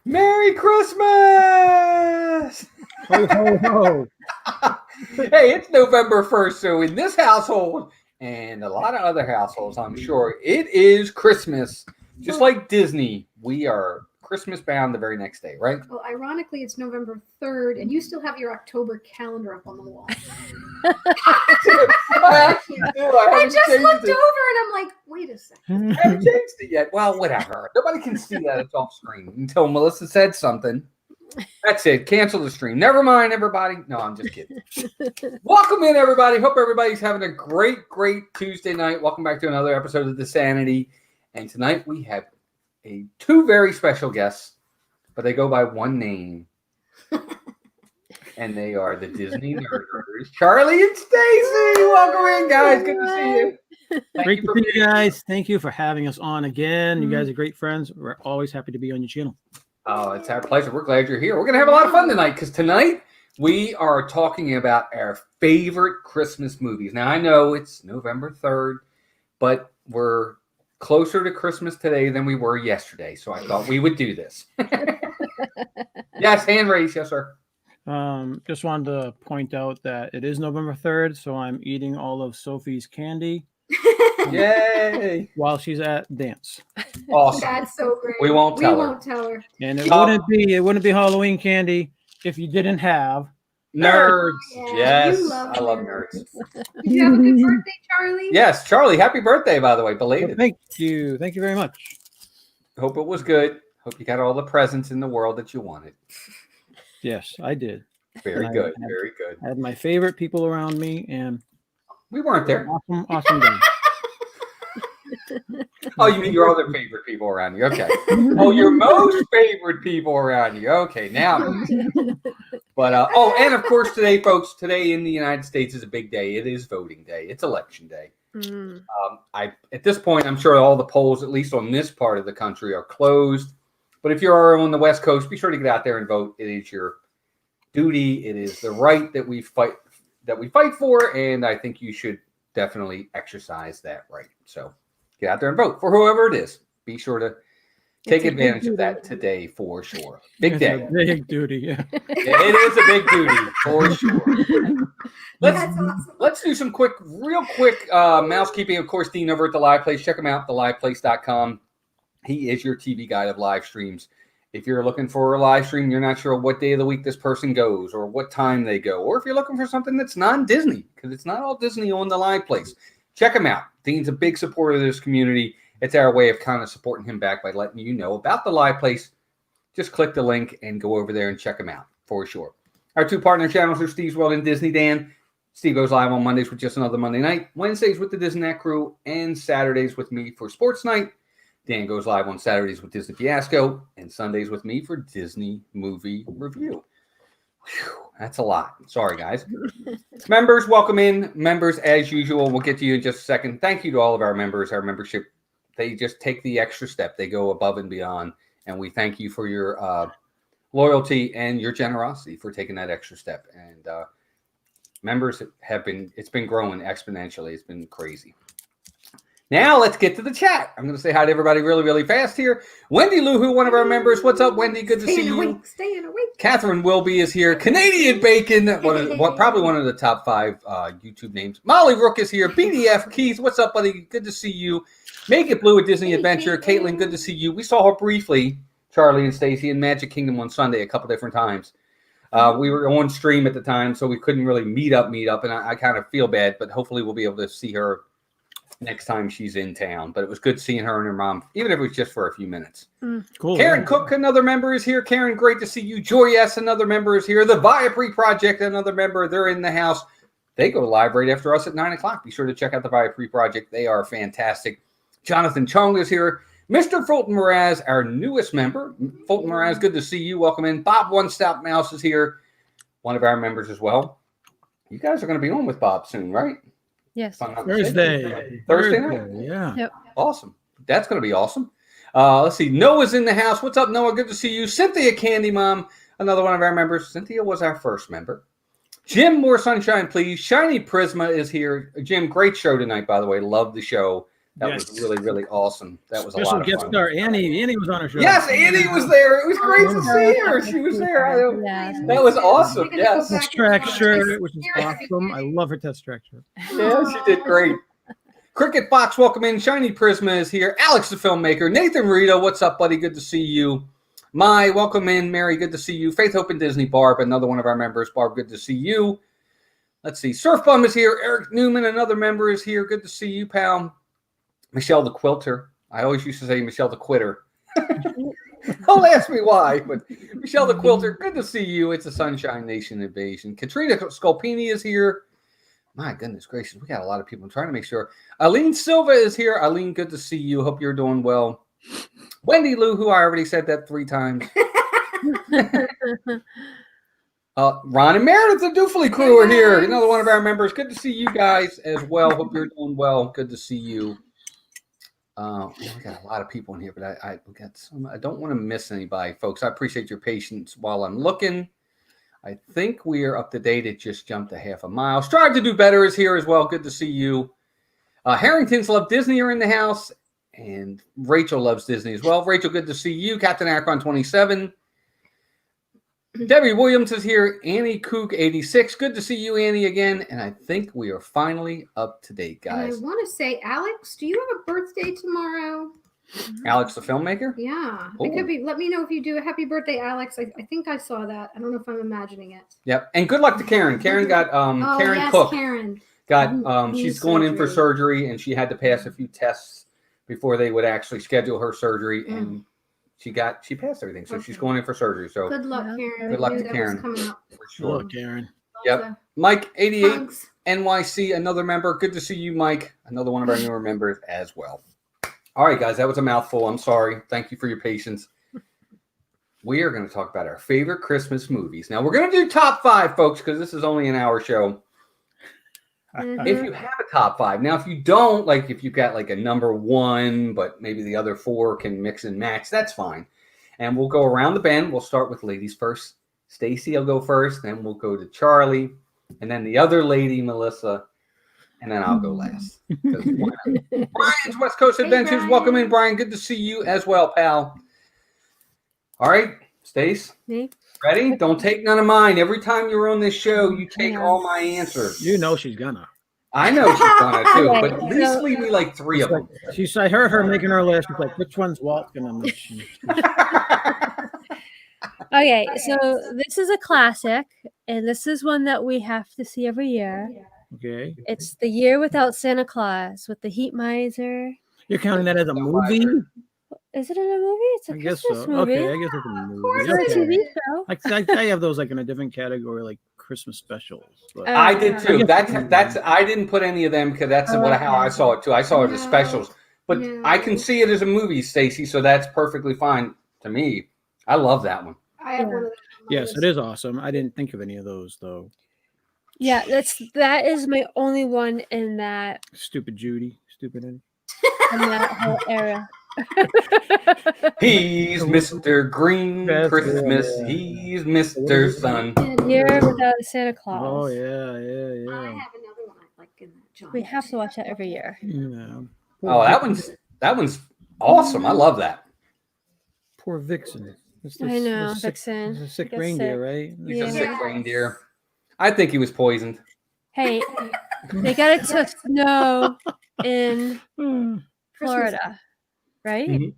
Merry Christmas! Ho, ho, ho. Hey, it's November 1st, so in this household and a lot of other households, I'm sure, it is Christmas. Just like Disney, we are Christmas bound the very next day, right? Well, ironically, it's November 3rd, and you still have your October calendar up on the wall. I actually do. I just looked over and I'm like, wait a second. I haven't changed it yet. Well, whatever. Nobody can see that it's off screen until Melissa said something. That's it. Cancel the stream. Never mind, everybody. No, I'm just kidding. Welcome in, everybody. Hope everybody's having a great Tuesday night. Welcome back to another episode of DISANITY. And tonight we have two very special guests, but they go by one name. And they are the Dizney Nerd Herders, Charlie and Stacy. Welcome in, guys. Good to see you. Great to see you guys. Thank you for having us on again. You guys are great friends. We're always happy to be on your channel. Oh, it's our pleasure. We're glad you're here. We're going to have a lot of fun tonight because tonight we are talking about our favorite Christmas movies. Now, I know it's November 3rd, but we're closer to Christmas today than we were yesterday, so I thought we would do this. Yes, hand raise. Yes, sir. Just wanted to point out that it is November 3rd, so I'm eating all of Sophie's candy. Yay! While she's at dance. Awesome. That's so great. We won't tell her. And it wouldn't be Halloween candy if you didn't have nerds. Yeah, Yes, love I love nerds. nerds. Did you have a good birthday, Charlie? Yes, Charlie, happy birthday, by the way, belated. Well, thank you very much. Hope it was good. Hope you got all the presents in the world that you wanted. Yes, I did. Very good. Very good. I had my favorite people around me, and we weren't there. Awesome day. Oh, you mean your other favorite people around you? Okay. Oh, your most favorite people around you. Okay, now. But and of course today, folks, today in the United States is a big day. It is voting day. It's election day. At this point, I'm sure all the polls, at least on this part of the country, are closed. But if you're on the West Coast, be sure to get out there and vote. It is your duty. It is the right that we fight for, and I think you should definitely exercise that right. So get out there and vote for whoever it is. Be sure to take advantage of that today for sure. Big day. Big duty, yeah. It is a big duty for sure. Let's do some real quick mousekeeping. Of course, Dean over at The Live Place. Check him out, theliveplace.com. He is your TV guide of live streams. If you're looking for a live stream, you're not sure what day of the week this person goes or what time they go, or if you're looking for something that's non-Disney, because it's not all Disney on The Live Place, check him out. Dean's a big supporter of this community. It's our way of kind of supporting him back by letting you know about The Live Place. Just click the link and go over there and check him out for sure. Our two partner channels are Steve's World and Disney Dan. Steve goes live on Mondays with Just Another Monday Night, Wednesdays with the Disney Crew, and Saturdays with me for Sports Night. Dan goes live on Saturdays with Disney Fiasco and Sundays with me for Disney Movie Review. Whew, that's a lot. Sorry, guys. Members, welcome in. Members, as usual, we'll get to you in just a second. Thank you to all of our members. Our membership, they just take the extra step. They go above and beyond, and we thank you for your loyalty and your generosity for taking that extra step. And members it's been growing exponentially. It's been crazy. Now let's get to the chat. I'm going to say hi to everybody really fast here. Wendy Luhu, one of our members. What's up, Wendy? Good to see you. Staying awake. Catherine Wilby is here. Canadian Bacon, probably one of the top 5 YouTube names. Molly Rook is here. BDF Keith, what's up, buddy? Good to see you. Make It Blue at Disney Adventure. Caitlin, good to see you. We saw her briefly, Charlie and Stacy, in Magic Kingdom on Sunday a couple different times. We were on stream at the time, so we couldn't really meet up, and I kind of feel bad, but hopefully we'll be able to see her next time she's in town. But it was good seeing her and her mom, even if it was just for a few minutes. Cool. Karen Cook, another member, is here. Karen, great to see you. Joy S., another member, is here. The Viapre Project, another member. They're in the house. They go live right after us at 9 o'clock. Be sure to check out the Viapre Project. They are fantastic. Jonathan Chong is here. Mr. Fulton Mraz, our newest member. Fulton Mraz, good to see you. Welcome in. Bob One Stout Mouse is here. One of our members as well. You guys are going to be on with Bob soon, right? Yes. Thursday night? Yeah. Yep. Awesome. That's going to be awesome. Let's see. Noah's in the house. What's up, Noah? Good to see you. Cynthia Candy Mom, another one of our members. Cynthia was our first member. Jim, more sunshine, please. Shiny Prisma is here. Jim, great show tonight, by the way. Love the show. That Yes. was really, really awesome. That was a Special lot of guest fun. star Annie was on our show. Yes, Annie was there. It was great to see her. She was there. Yeah. That was awesome. We're gonna go Yes. back Test track and shirt, which is Here, awesome. I love her test track shirt. Yeah, she did great. Cricket Fox, welcome in. Shiny Prisma is here. Alex, the filmmaker. Nathan Rito, what's up, buddy? Good to see you. Mai, welcome in. Mary, good to see you. Faith, Hope, and Disney. Barb, another one of our members. Barb, good to see you. Let's see. Surf Bum is here. Eric Newman, another member, is here. Good to see you, pal. Michelle the Quilter. I always used to say Michelle the Quitter. Don't ask me why, but Michelle the Quilter, good to see you. It's a Sunshine Nation invasion. Katrina Scolpini is here. My goodness gracious, we got a lot of people. I'm trying to make sure. Eileen Silva is here. Eileen, good to see you. Hope you're doing well. Wendy Lou, who I already said that 3 times. Ron and Meredith, the Doofley crew are here. Another one of our members. Good to see you guys as well. Hope you're doing well. Good to see you. We got a lot of people in here, but I don't want to miss anybody, folks. I appreciate your patience while I'm looking. I think we are up to date. It just jumped a half a mile. Strive to do better is here as well. Good to see you. Harrington's Love Disney are in the house, and Rachel loves Disney as well. Rachel, good to see you. Captain Akron 27. Debbie Williams is here. Annie Kook 86. Good to see you, Annie, again. And I think we are finally up to date, guys. And I want to say, Alex, do you have a birthday tomorrow? Alex, the filmmaker? Yeah. Oh. It could be. Let me know if you do. A happy birthday, Alex. I think I saw that. I don't know if I'm imagining it. Yep. And good luck to Karen. Karen got Karen yes, Cook. Karen. Got Needs she's going in for surgery. surgery, and she had to pass a few tests before they would actually schedule her surgery, and she passed everything, so she's going in for surgery. So Good luck, Karen. Good luck I knew to that Karen. was coming up. for sure. Look, Karen. Yep. Mike 88 Hugs. NYC, another member. Good to see you, Mike. Another one of our newer members as well. All right, guys, that was a mouthful. I'm sorry. Thank you for your patience. We are going to talk about our favorite Christmas movies. Now, we're going to do top 5, folks, because this is only an hour show. If you have a top 5. Now, if you don't, like if you've got like a number 1, but maybe the other 4 can mix and match, that's fine. And we'll go around the bend. We'll start with ladies first. Stacy will go first. Then we'll go to Charlie. And then the other lady, Melissa. And then I'll go last. Brian's West Coast Adventures. Brian. Welcome in, Brian. Good to see you as well, pal. All right, Stace. Me? Ready? Don't take none of mine. Every time you're on this show, you take all my answers. You know she's gonna. I know she's gonna too, Okay, but at least so- leave me like 3 of them. I heard her making her list. She's like, which one's Walt gonna make? Okay, so this is a classic, and this is one that we have to see every year. Okay. It's The Year Without Santa Claus with the Heat Miser. You're counting that as a movie? Is it in a movie? It's a I guess Christmas so. movie. Okay, I guess it's a movie. It's a Okay. TV show. I have those like in a different category, like Christmas specials. But I did too. Yeah. That's I didn't put any of them because that's how I saw it too. I saw it as No. specials, but No. I can see it as a movie, Stacy. So that's perfectly fine to me. I love that one. I have one of those. on my yes, list. it is awesome. I didn't think of any of those though. Yeah, that is my only one in that Stupid Judy. Stupid Eddie. whole era. He's Mr. Green That's Christmas. good. He's Mr. Sun. Year Without Santa Claus. Oh yeah, I yeah. have another one I like in that genre. We have to watch that every year. Yeah. Oh, that one's awesome. I love that. Poor Vixen. It's I know, sick, Vixen. it's a sick Gets reindeer, sick. right? He's Yeah. a sick reindeer. I think he was poisoned. Hey, they got it to snow in Hmm. Florida, right? Mhm.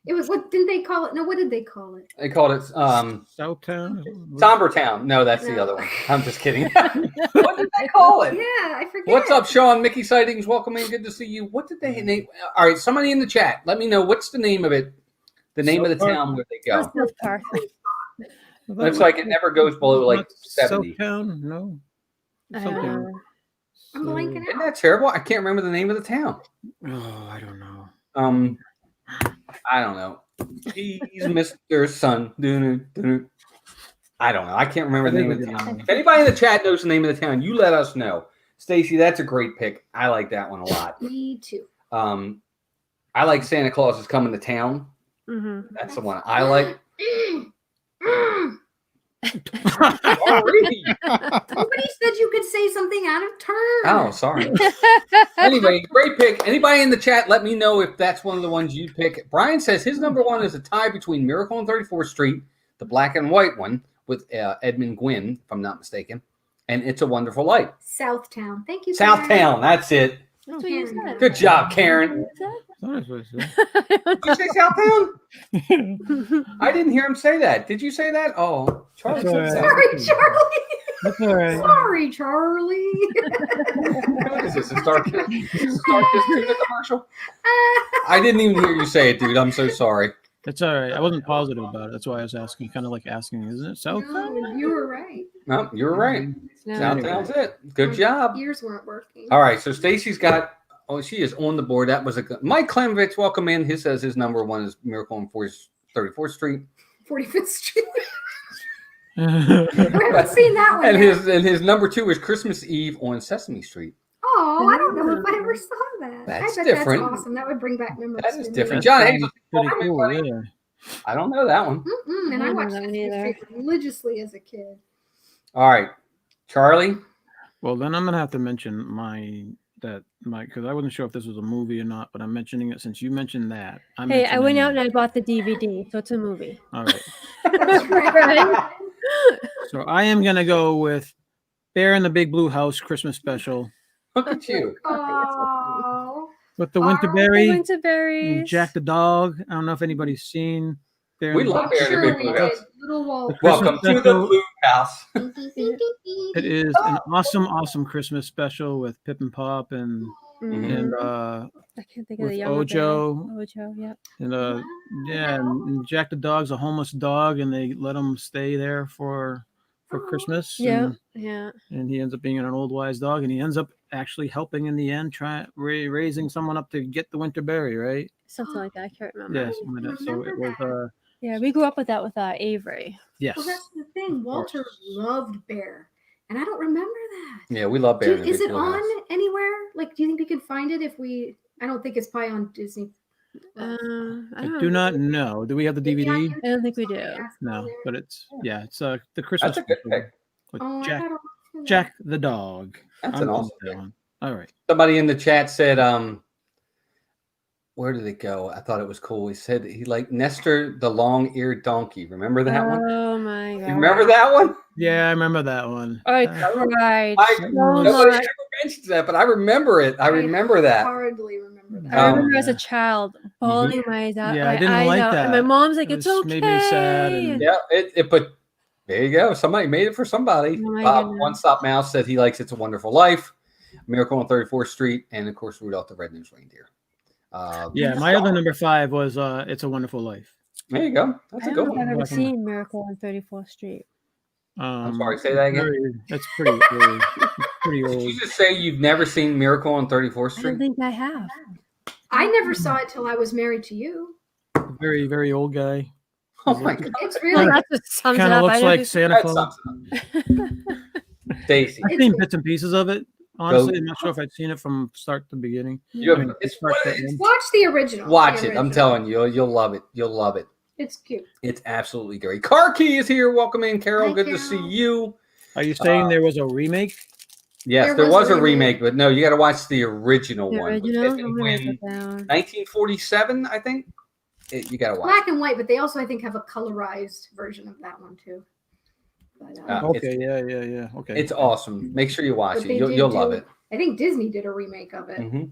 It was what didn't they call it? No, what did they call it? They called it Southtown. Somber Town. No, that's the No. other one. I'm just kidding. What did they call it? Yeah, I forget. What's up, Sean? Mickey Sightings, welcome in. Good to see you. What did they name? All right, somebody in the chat, let me know what's the name of it. The name of the town where they go. South Park. Looks like it never goes below like 70. Southtown, no. Something. I'm blanking Isn't out. that terrible? I can't remember the name of the town. Oh, I don't know. I don't know. He's Mr. Sun. Doo-doo-doo-doo. I don't know. I can't remember the name of the town. If anybody in the chat knows the name of the town, you let us know. Stacy, that's a great pick. I like that one a lot. Me too. I like Santa Claus is Coming to Town. Mm-hmm. That's the one I like. Sorry. Somebody said you could say something out of turn. Oh, sorry. Anyway, great pick. Anybody in the chat, let me know if that's one of the ones you pick. Brian says his number one is a tie between Miracle on 34th Street, the black and white one with Edmund Gwynn, if I'm not mistaken, and It's a Wonderful Life. Southtown. Thank you, Karen. Southtown, that's it. That's what you said. Good job, Karen. That's what I said. Did you say Southtown? I didn't hear him say that. Did you say that? Oh, Charlie. That's all right. Sorry, Charlie. That's all right. Sorry, Charlie. What is this? A Star Kiss Tuna commercial? I didn't even hear you say it, dude. I'm so sorry. It's all right. I wasn't positive about it. That's why I was asking, kind of like asking, isn't it South? No, you were right. No, you were right. No. Southtown's it. Good job. Ears weren't working. All right, so Stacy's got. Oh, she is on the board. That was a good. Mike Klemovitz, welcome in. He says his number one is Miracle on 34th Street. 45th Street. I I haven't seen that one And yet. his number two is Christmas Eve on Sesame Street. Oh, I don't know if I ever saw that. That's I bet different. That's awesome. That would bring back memories. That is to me. different. John Hayes, Pretty cool, yeah. I don't know that one. And I I don't watched know Sesame either. Street religiously as a kid. All right, Charlie. Well, then I'm gonna have to mention because I wasn't sure if this was a movie or not, but I'm mentioning it since you mentioned that. Hey, I went out and I bought the DVD, so it's a movie. All right. That's right. Right? So I am gonna go with Bear in the Big Blue House Christmas Special Look at you. Oh. with the Oh, Winterberry, Winterberries. and Jack the Dog. I don't know if anybody's seen Bear We in the love Big Bear in the Sure Big we Blue did. House. Little Walt. Welcome to the Special. Blue House. It is an awesome Christmas special with Pip and Pop and Mhm. I can't think of with the younger Ojo. girl. Ojo, yeah. and and Jack the Dog's a homeless dog, and they let him stay there for Christmas. Yeah, and, yeah. and he ends up being an old wise dog, and he ends up actually helping in the end, raising someone up to get the Winterberry, right? Something like that. I can't remember. Yes, something like that. So it was Yeah, we grew up with that with Avery. yes. Well, that's the thing. Walter loved Bear, and I don't remember that. Yeah, we love Bear in the Is Big it Blue on House. anywhere? Like, do you think we could find it if we? I don't think it's probably on Disney. I I don't do know. not know. Do we have the Maybe on DVD? YouTube, I don't think we somebody do. asked No, on there. but it's the Christmas That's a good special pick. with Oh, I Jack gotta watch that. Jack the Dog. That's I'm an going awesome with that pick. one. All right. Somebody in the chat said, where did it go? I thought it was cool. He said he liked Nestor the long-eared donkey. Remember that one? Oh my god. You remember that one? Yeah, I remember that one. I Uh, cried I- so Nobody much. ever mentions that, but I remember it. I remember that. Hardly remember that. I Um, remember as a child bawling my eyes out. Yeah, I my didn't eyes like out, and that. my mom's like, It "It's was- okay." made me sad and- Yeah, but there you go. Somebody made it for somebody. Oh my Bob goodness. One Stop Mouse said he likes It's a Wonderful Life, Miracle on 34th Street, and of course Rudolph the Red-Nosed Reindeer. Yeah, my other number 5 was It's a Wonderful Life. There you go. That's I a don't good think I've one. ever Welcome. seen Miracle on 34th Street. I'm sorry, say that again. That's pretty old. Pretty Did old. you just say you've never seen Miracle on 34th I don't Street? think I have. I never saw it till I was married to you. Very, very old guy. Oh my God. It's Well, really that just sums it Kind of up. looks I never like Santa That Claus. sums it up. Stacy, I've seen bits and pieces of it. Honestly, Go. I'm not sure if I'd seen it from start to beginning. you I mean, have, it's, start to end. watch the original. watch The it. I'm original. telling you, you'll love it. You'll love it. It's cute. It's absolutely great. Car Key is here. Welcome in, Carol. Hi, Good to see Carol. you. Are you saying there was a remake? Yes, there was a remake, but no, you got to watch the original The one. original. I'm Edmund gonna write Gwynn, that down. 1947, I think. You got to watch. Black and white, but they also, I think, have a colorized version of that one too. But, Okay, yeah. Okay. It's awesome. Make sure you watch But it. they You'll did love do- it. I think Disney did a remake of it. Mhm.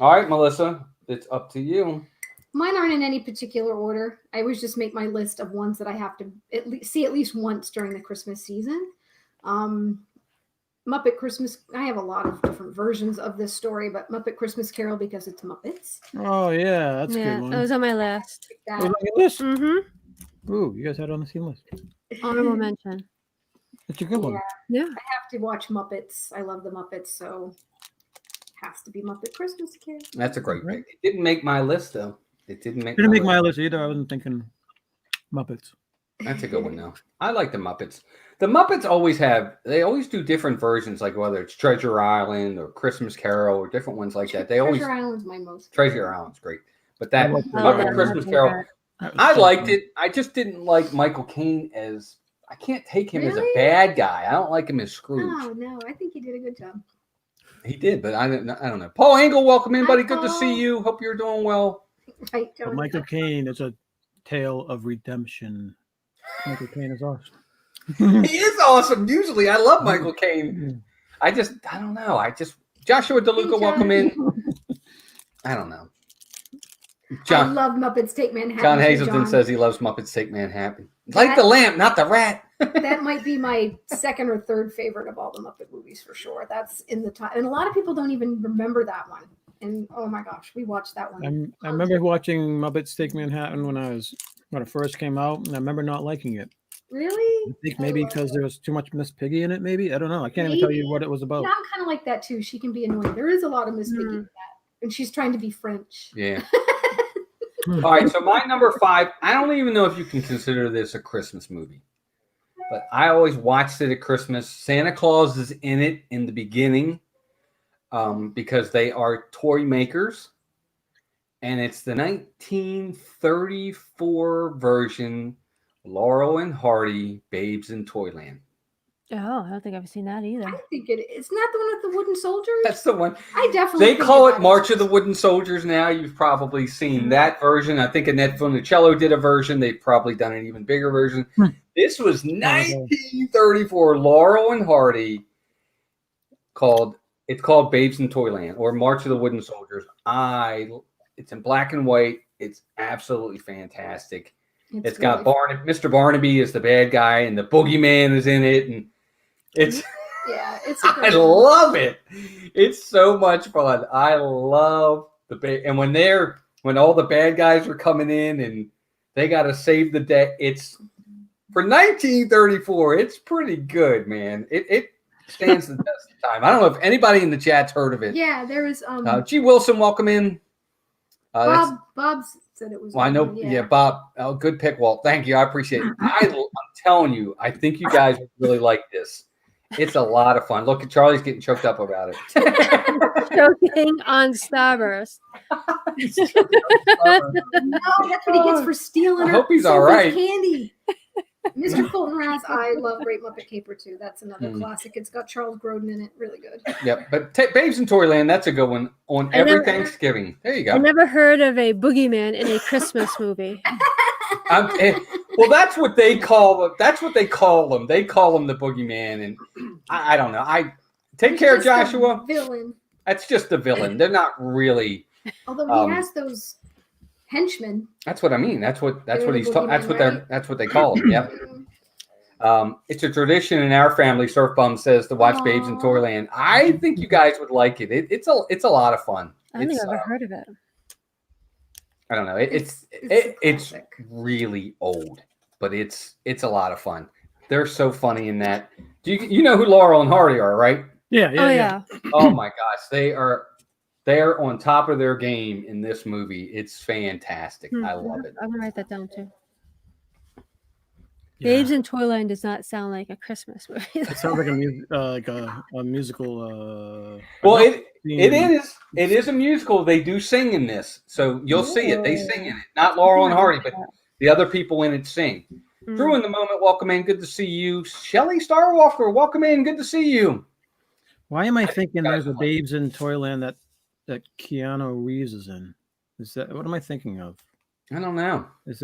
All right, Melissa, it's up to you. Mine aren't in any particular order. I always just make my list of ones that I have to see at least once during the Christmas season. Muppet Christmas. I have a lot of different versions of this story, but Muppet Christmas Carol because it's Muppets. Oh yeah, that's a Yeah, good one. that was on my list. Was That, on your list? Mm-hmm. Ooh, you guys had it on the same list. Honorable mention. That's a good one. Yeah. Yeah. I have to watch Muppets. I love the Muppets, so has to be Muppet Christmas Carol. That's a great pick. It didn't make my list, though. It didn't make Didn't make my list. list either. I wasn't thinking Muppets. That's a good one, though. I like the Muppets. The Muppets they always do different versions, like whether it's Treasure Island or Christmas Carol or different ones like that. They always Treasure Island's my most. Treasure Island's great. But that I like Muppet that. Christmas Muppet Carol, Carol. That was I so liked fun. it. I just didn't like Michael Caine as I can't take him as a Really? bad guy. I don't like him as Scrooge. Oh no, I think he did a good job. He did, but I don't know. Paul Engel, welcome in, Hi, buddy. Good to Paul. see you. Hope you're doing well. Right, But John. Michael Caine is a tale of redemption. Michael Caine is awesome. He is awesome. Usually, I love Michael Caine. I don't know. Joshua DeLuca, Hey, welcome in. I don't know. I love Muppets Take Manhattan. John too, Hazelton John. says he loves Muppets Take Manhattan. Like the lamp, not the rat. That might be my second or third favorite of all the Muppet movies for sure. That's in the top, and a lot of people don't even remember that one. And oh my gosh, we watched that one. I remember watching Muppets Take Manhattan when it first came out, and I remember not liking it. Really? I think maybe because there was too much Miss Piggy in it. Maybe I don't know. I can't even tell you what it was about. Yeah, I'm kind of like that too. She can be annoying. There is a lot of Miss Piggy in that, and she's trying to be French. Yeah. All right, so my number 5, I don't even know if you can consider this a Christmas movie, but I always watched it at Christmas. Santa Claus is in it in the beginning because they are toy makers, and it's the 1934 version, Laurel and Hardy, Babes in Toyland. Oh, I don't think I've seen that either. I think it's not the one with the wooden soldiers. That's the one. I definitely. They think call about it March of the Wooden Soldiers now. You've probably seen that version. I think Annette Funicello did a version. They've probably done an even bigger version. This was 1934 Laurel and Hardy. It's called Babes in Toyland or March of the Wooden Soldiers. It's in black and white. It's absolutely fantastic. It's got Mr. Barnaby is the bad guy, and the boogeyman is in it, and it's I love it. It's so much fun. I love and when all the bad guys are coming in and they got to save the day. It's for 1934. It's pretty good, man. It stands the test of time. I don't know if anybody in the chat's heard of it. Yeah, there was G. Wilson, welcome in. Bob said it was. Well, I know. Yeah, Bob. Oh, good pick, Walt. Thank you. I appreciate it. I'm telling you, I think you guys would really like this. It's a lot of fun. Look, Charlie's getting choked up about it. Choking on Starburst. No, that's what he gets for stealing. I hope he's Sophie's all right. Candy. Mr. Fulton Ross. I love Great Muppet Caper too. That's another classic. It's got Charles Grodin in it. Really good. Yep, but Babes in Toyland, that's a good one on every Thanksgiving. There you go. I never heard of a boogeyman in a Christmas movie. Well, that's what they call them. That's what they call them. They call them the boogeyman, and I don't know. Take care, Joshua. Villain. That's just the villain. They're not really. Although he has those henchmen. That's what I mean. That's what he's talking. That's what they call them. Yep. It's a tradition in our family. Surf Bum says to watch Babes in Toyland. I think you guys would like it. It's a lot of fun. I don't think I've ever heard of it. I don't know. It's really old, but it's a lot of fun. They're so funny in that. Do you know who Laurel and Hardy are, right? Yeah. Oh my gosh, they're on top of their game in this movie. It's fantastic. I love it. I'm gonna write that down too. Yeah. Babes in Toyland does not sound like a Christmas movie. It sounds like a musical. Well, it is a musical. They do sing in this, so you'll see it. They sing in it. Not Laurel and Hardy, but the other people in it sing. Drew in the moment, welcome in. Good to see you. Shelley Starwalker, welcome in. Good to see you. Why am I thinking there's a Babes in Toyland that Keanu Reeves is in? What am I thinking of? I don't know. Does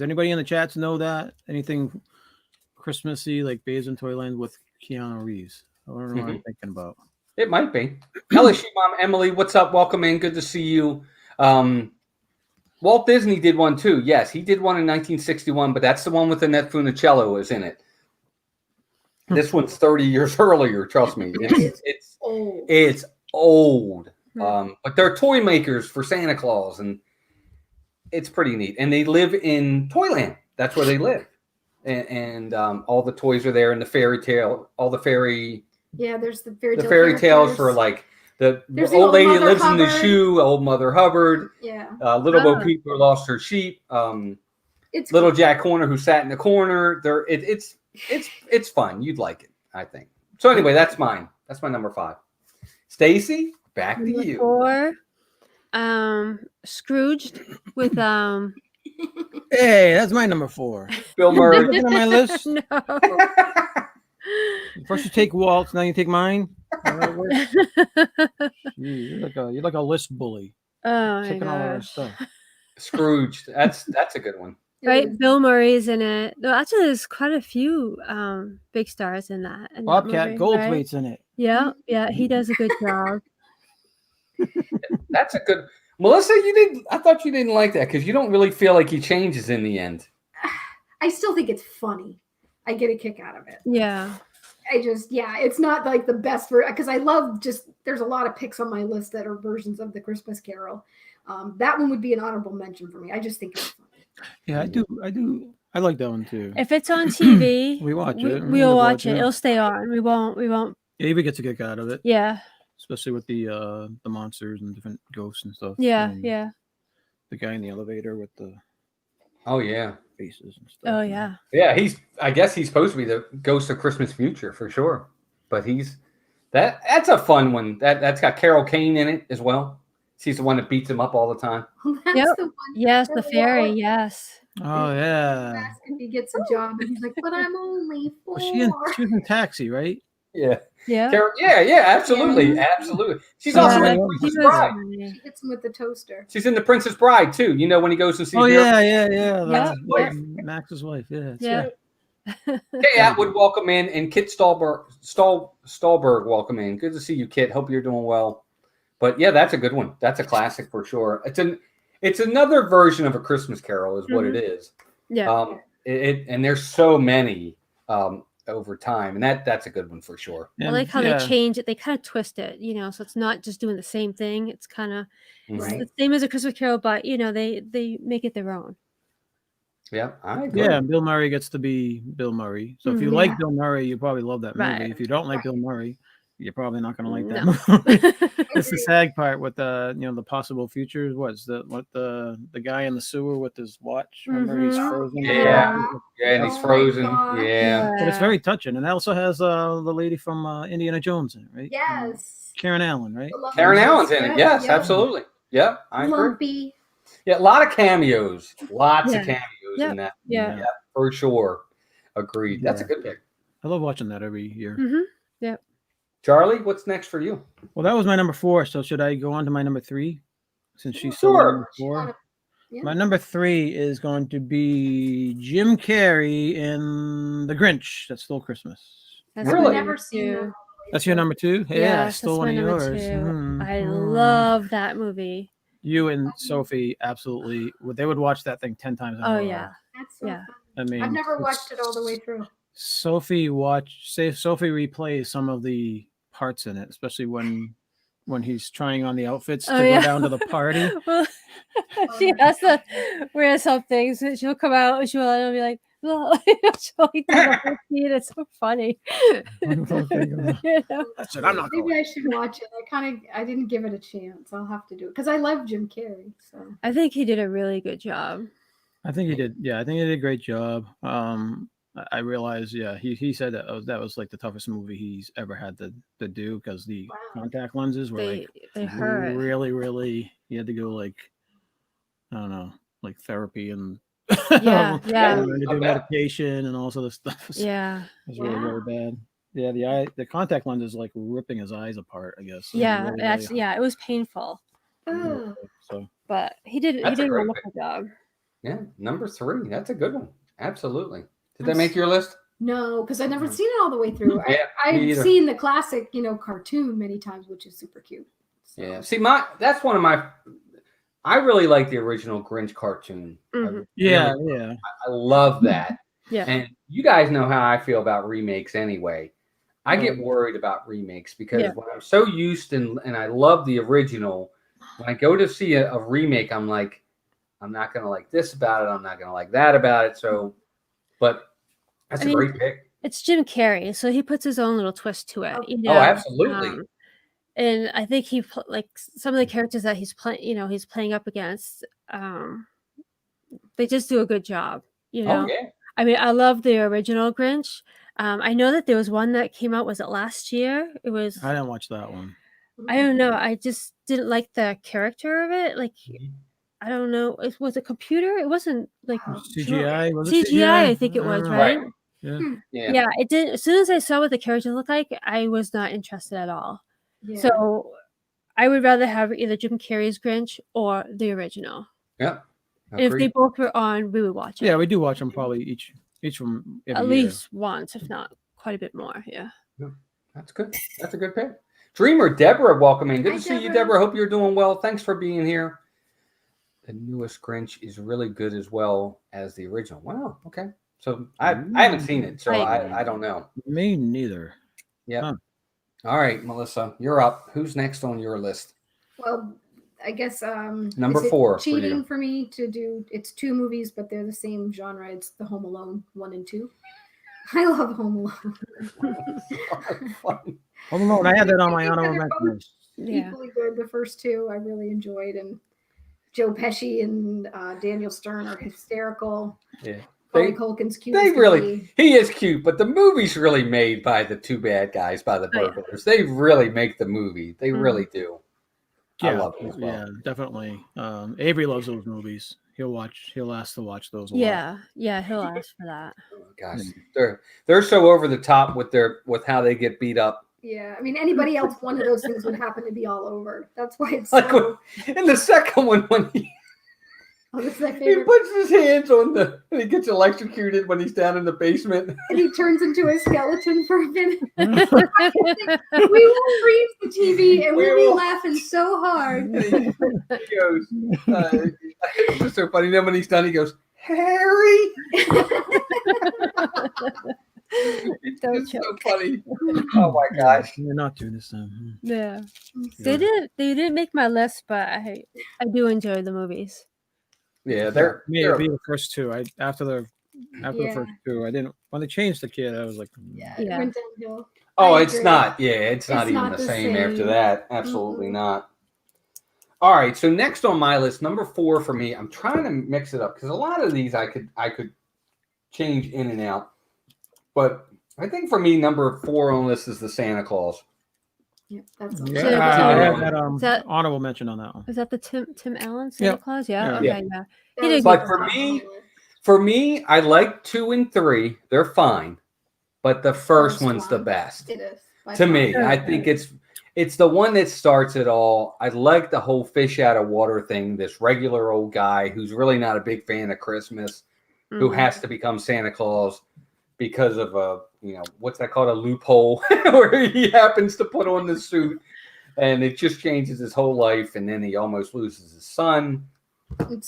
anybody in the chats know that? Anything Christmassy like Babes in Toyland with Keanu Reeves? I don't know what I'm thinking about. It might be. LSU mom Emily, what's up? Welcome in. Good to see you. Walt Disney did one too. Yes, he did one in 1961, but that's the one with Annette Funicello is in it. This one's 30 years earlier. Trust me, it's old. It's old. But they're toy makers for Santa Claus, and it's pretty neat. And they live in Toyland. That's where they live, and all the toys are there. And the fairy tale, all the fairy. Yeah, there's the fairy tales for like the old lady that lives in the shoe, old Mother Hubbard. Yeah. Little Bo Peep who lost her sheep. It's little Jack Horner who sat in the corner. It's fun. You'd like it, I think. So anyway, that's mine. That's my number 5. Stacy, back to you. 4, Scrooged with Hey, that's my number 4. Bill Murray. Looking at my list. No. First you take Walt's, now you take mine. All right, you're like a list bully, Oh my taking all our gosh. stuff. Scrooge. That's a good one. Right, Bill Murray's in it. No, actually, there's quite a few big stars in that. Bobcat movie, Goldthwait's in it. Yeah, yeah, he does a good job. That's a good. Melissa, you didn't. I thought you didn't like that because you don't really feel like he changes in the end. I still think it's funny. I get a kick out of it. Yeah. It's not like the best because I love there's a lot of picks on my list that are versions of the Christmas Carol. That one would be an honorable mention for me. I just think it's funny. Yeah, I do. I like that one too. If it's on TV, We watch it. We'll watch it. It'll stay on. We won't. Ava gets a kick out of it. Yeah. Especially with the monsters and different ghosts and stuff. Yeah. And Yeah. the guy in the elevator with the Oh yeah. faces and stuff. Oh yeah. Yeah, I guess he's supposed to be the ghost of Christmas Future for sure. But that's a fun one. That's got Carol Kane in it as well. She's the one that beats him up all the time. That's Yep. the one. Yes, the fairy. Yes. Oh yeah. Ask if he gets a job, and he's like, "But I'm only 4." Was she was in Taxi, right? Yeah. Yeah. Carol, yeah, absolutely. Absolutely. She's also in Yeah. Princess She Bride. She hits him with the toaster. She's in the Princess Bride too. You know when he goes and sees Oh Miracle? yeah. Yeah. Max's wife. Yeah. Yeah. Kay Atwood, welcome in, and Kit Stallberg, welcome in. Good to see you, Kit. Hope you're doing well. But yeah, that's a good one. That's a classic for sure. It's another version of A Christmas Carol, is what it is. Yeah. And there's so many over time, and that's a good one for sure. I like how they change it. They kind of twist it, so it's not just doing the same thing. It's kind of Right. the same as A Christmas Carol, but they make it their own. Yeah, I agree. Yeah, Bill Murray gets to be Bill Murray. So if you like Bill Murray, you probably love that movie. Right. If you don't like Bill Murray, you're probably not going to like that No. movie. It's the sad part with the the possible futures. What's the guy in the sewer with his watch? Remember he's frozen. Yeah, and he's Oh my frozen. God. Yeah. But it's very touching, and it also has the lady from Indiana Jones in it, right? Yes. Karen Allen, right? Karen Allen's in it. Yes, Yeah. absolutely. Yeah, I agree. Lumpy. Yeah, a lot of cameos. Lots of Yeah. cameos Yep. in that. Yeah. For sure. Agreed. That's a good pick. I love watching that every year. Yep. Charlie, what's next for you? Well, that was my number 4. So should I go on to my number 3? Since she's Sure. number 4. Yeah. My number 3 is going to be Jim Carrey in The Grinch That Stole Christmas. That's Really? my I've never number seen two. that. That's your number 2? Yeah, I Yes, stole that's one my of number yours. 2. Mm, I mm. love that movie. You and Sophie absolutely. They would watch that thing 10 times. In a Oh row. yeah. That's so Yeah. fun. I mean, I've never it's- watched it all the way through. Sophie replays some of the parts in it, especially when he's trying on the outfits to go down to the party. Well, she has to wear some things. And she'll come out and she'll be like, well, she'll eat the whole scene. It's so funny. I said, I'm not Maybe going. I should watch it. I didn't give it a chance. I'll have to do it because I love Jim Carrey. So I think he did a really good job. I think he did. Yeah, I think he did a great job. I realized, he said that was like the toughest movie he's ever had to do because the contact lenses were They hurt. really, really. He had to go like, I don't know, like therapy and Yeah. to do medication and all sort of stuff. Yeah. It was really, really bad. Yeah, the contact lens is like ripping his eyes apart, I guess. It was Yeah. really, That's really it was painful. Ugh. So But he did That's a a great wonderful job. Yeah, number 3. That's a good one. Absolutely. Did that make your list? no, because I've never seen it all the way through. Yeah, me I've either. seen the classic, cartoon many times, which is super cute. So. Yeah. See, that's one of my. I really like the original Grinch cartoon. Mhm. yeah. I love that. Yeah. And you guys know how I feel about remakes anyway. I get worried about remakes because when I'm so used and I love the original, when I go to see a remake, I'm like, I'm not going to like this about it. I'm not going to like that about it. So, but that's a great pick. It's Jim Carrey, so he puts his own little twist to it. Oh, absolutely. And I think like some of the characters that he's playing, he's playing up against, they just do a good job. Oh, yeah. I mean, I love the original Grinch. I know that there was one that came out. Was it last year? It was. I didn't watch that one. I don't know. I just didn't like the character of it. Like, I don't know. It was a computer. It wasn't like CGI. Was it CGI. I think it was right. Yeah. Yeah, it did. As soon as I saw what the characters looked like, I was not interested at all. Yeah. So I would rather have either Jim Carrey's Grinch or the original. Yeah. If they both were on, we would watch it. Yeah, we do watch them probably each from every at year. least once, if not quite a bit more. Yeah. That's good. That's a good pick. Dreamer Deborah, welcome in. Good Hi, to see you, Deborah. Deborah. Hope you're doing well. Thanks for being here. The newest Grinch is really good as well as the original. Wow. Okay. So I haven't seen it, so I don't know. Me neither. Yeah. Huh. All right, Melissa, you're up. Who's next on your list? Well, I guess Number is it 4 for cheating you. for me to do. It's 2 movies, but they're the same genre. It's the Home Alone 1 and 2. I love Home Alone. Home Alone. I had that on my I think honorable they're both mention. Yeah. Equally good. The first 2 I really enjoyed, and Joe Pesci and Daniel Stern are hysterical. Yeah. Macaulay Culkin's cute. He is cute, but the movie's really made by the 2 bad guys, by the burglars. They really make the movie. They really do. Yeah, I love them as well. Yeah, definitely. Avery loves those movies. He'll ask to watch those a lot. Yeah, he'll ask for that. Oh, gosh, they're so over the top with how they get beat up. Yeah, I mean, anybody else, one of those things would happen to be all over. That's why it's Like so... in the second one, when this is my he favorite. puts his hands on and he gets electrocuted when he's down in the basement. And he turns into a skeleton for a minute. We will freeze the TV and we'll be laughing so hard. And he goes, it's just so funny. Then when he's done, he goes, Harry. It's so funny. Oh my gosh. You're not doing this time. Yeah. They didn't make my list, but I do enjoy the movies. Yeah, Maybe the first 2. After the first 2, I didn't. When they changed the kid, I was like, It went downhill. Oh, I it's agree. not. Yeah, it's not even the same after that. Absolutely not. All right, so next on my list, number 4 for me. I'm trying to mix it up because a lot of these I could change in and out, but I think for me, number 4 on the list is the Santa Claus. Yep, that's yeah, So I had is that- honorable mention on that one. Is that the Tim Allen Santa Claus? Yeah. Yeah. Okay. Yeah. That was But my for me, I like 2 and 3. They're fine, but the first one's the best. It is. by To far. me, I think it's the one that starts it all. I like the whole fish out of water thing. This regular old guy who's really not a big fan of Christmas, who has to become Santa Claus because of what's that called, a loophole where he happens to put on the suit, and it just changes his whole life, and then he almost loses his son.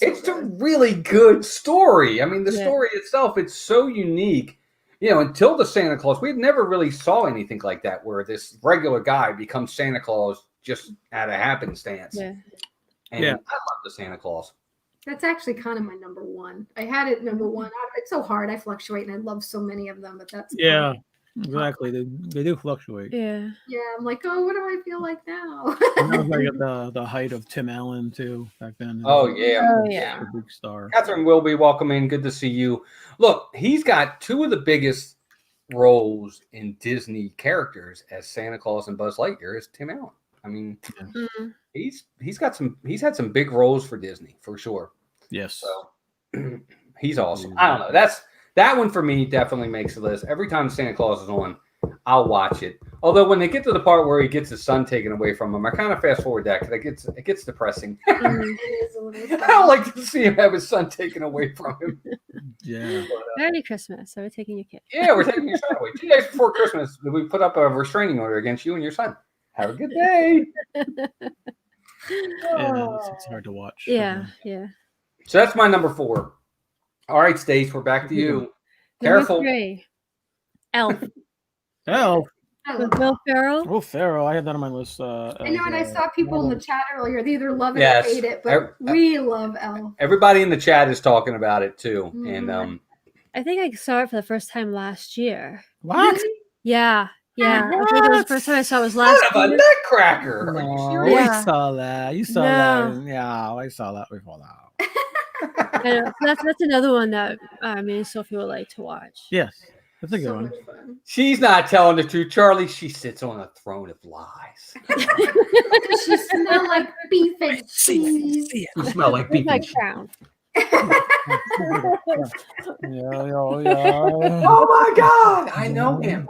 It's a really good story. I mean, the story itself, it's so unique. Until the Santa Claus, we never really saw anything like that where this regular guy becomes Santa Claus just out of happenstance. Yeah. And I love the Santa Claus. That's actually kind of my number 1. I had it number 1. It's so hard. I fluctuate, and I love so many of them. But that's Exactly. They do fluctuate. Yeah. Yeah, I'm like, oh, what do I feel like now? And that was like the height of Tim Allen too back then. Oh yeah. Oh yeah. A big star. Catherine Wilby, welcome in. Good to see you. Look, he's got 2 of the biggest roles in Disney characters as Santa Claus and Buzz Lightyear is Tim Allen. I mean, he's had some big roles for Disney for sure. Yes. So he's awesome. I don't know. That one for me definitely makes the list. Every time Santa Claus is on, I'll watch it. Although when they get to the part where he gets his son taken away from him, I kind of fast forward that because it gets depressing. It is a little I don't like to see him have his son taken away from him. Yeah. But, Merry Christmas. So we're taking your kid. yeah, we're taking your son away. 2 days before Christmas, we put up a restraining order against you and your son. Have a good day. It's hard to watch. Yeah. Yeah. So that's my number 4. All right, Stace, we're back to you. Careful. Number 3. Elf. Elf. With Will Ferrell. Will Ferrell. I had that on my list. I know, and I saw people in the chat earlier. They either love it Yes. or hate it, but we love Elf. Everybody in the chat is talking about it too. And I think I saw it for the first time last year. What? Yeah. Yeah. I think it was the first time I saw it was last son of a year. nutcracker. Are you No, serious? Yeah. I saw that. You saw No. that. Yeah, I saw that before that. I know. That's another one that me and Sophie would like to watch. Yes. That's a good So one. much fun. She's not telling the truth, Charlie. She sits on a throne of lies. Does she smell like beef and cheese? You smell like With beef my and cheese. crown. Yeah. Oh my God! I know him.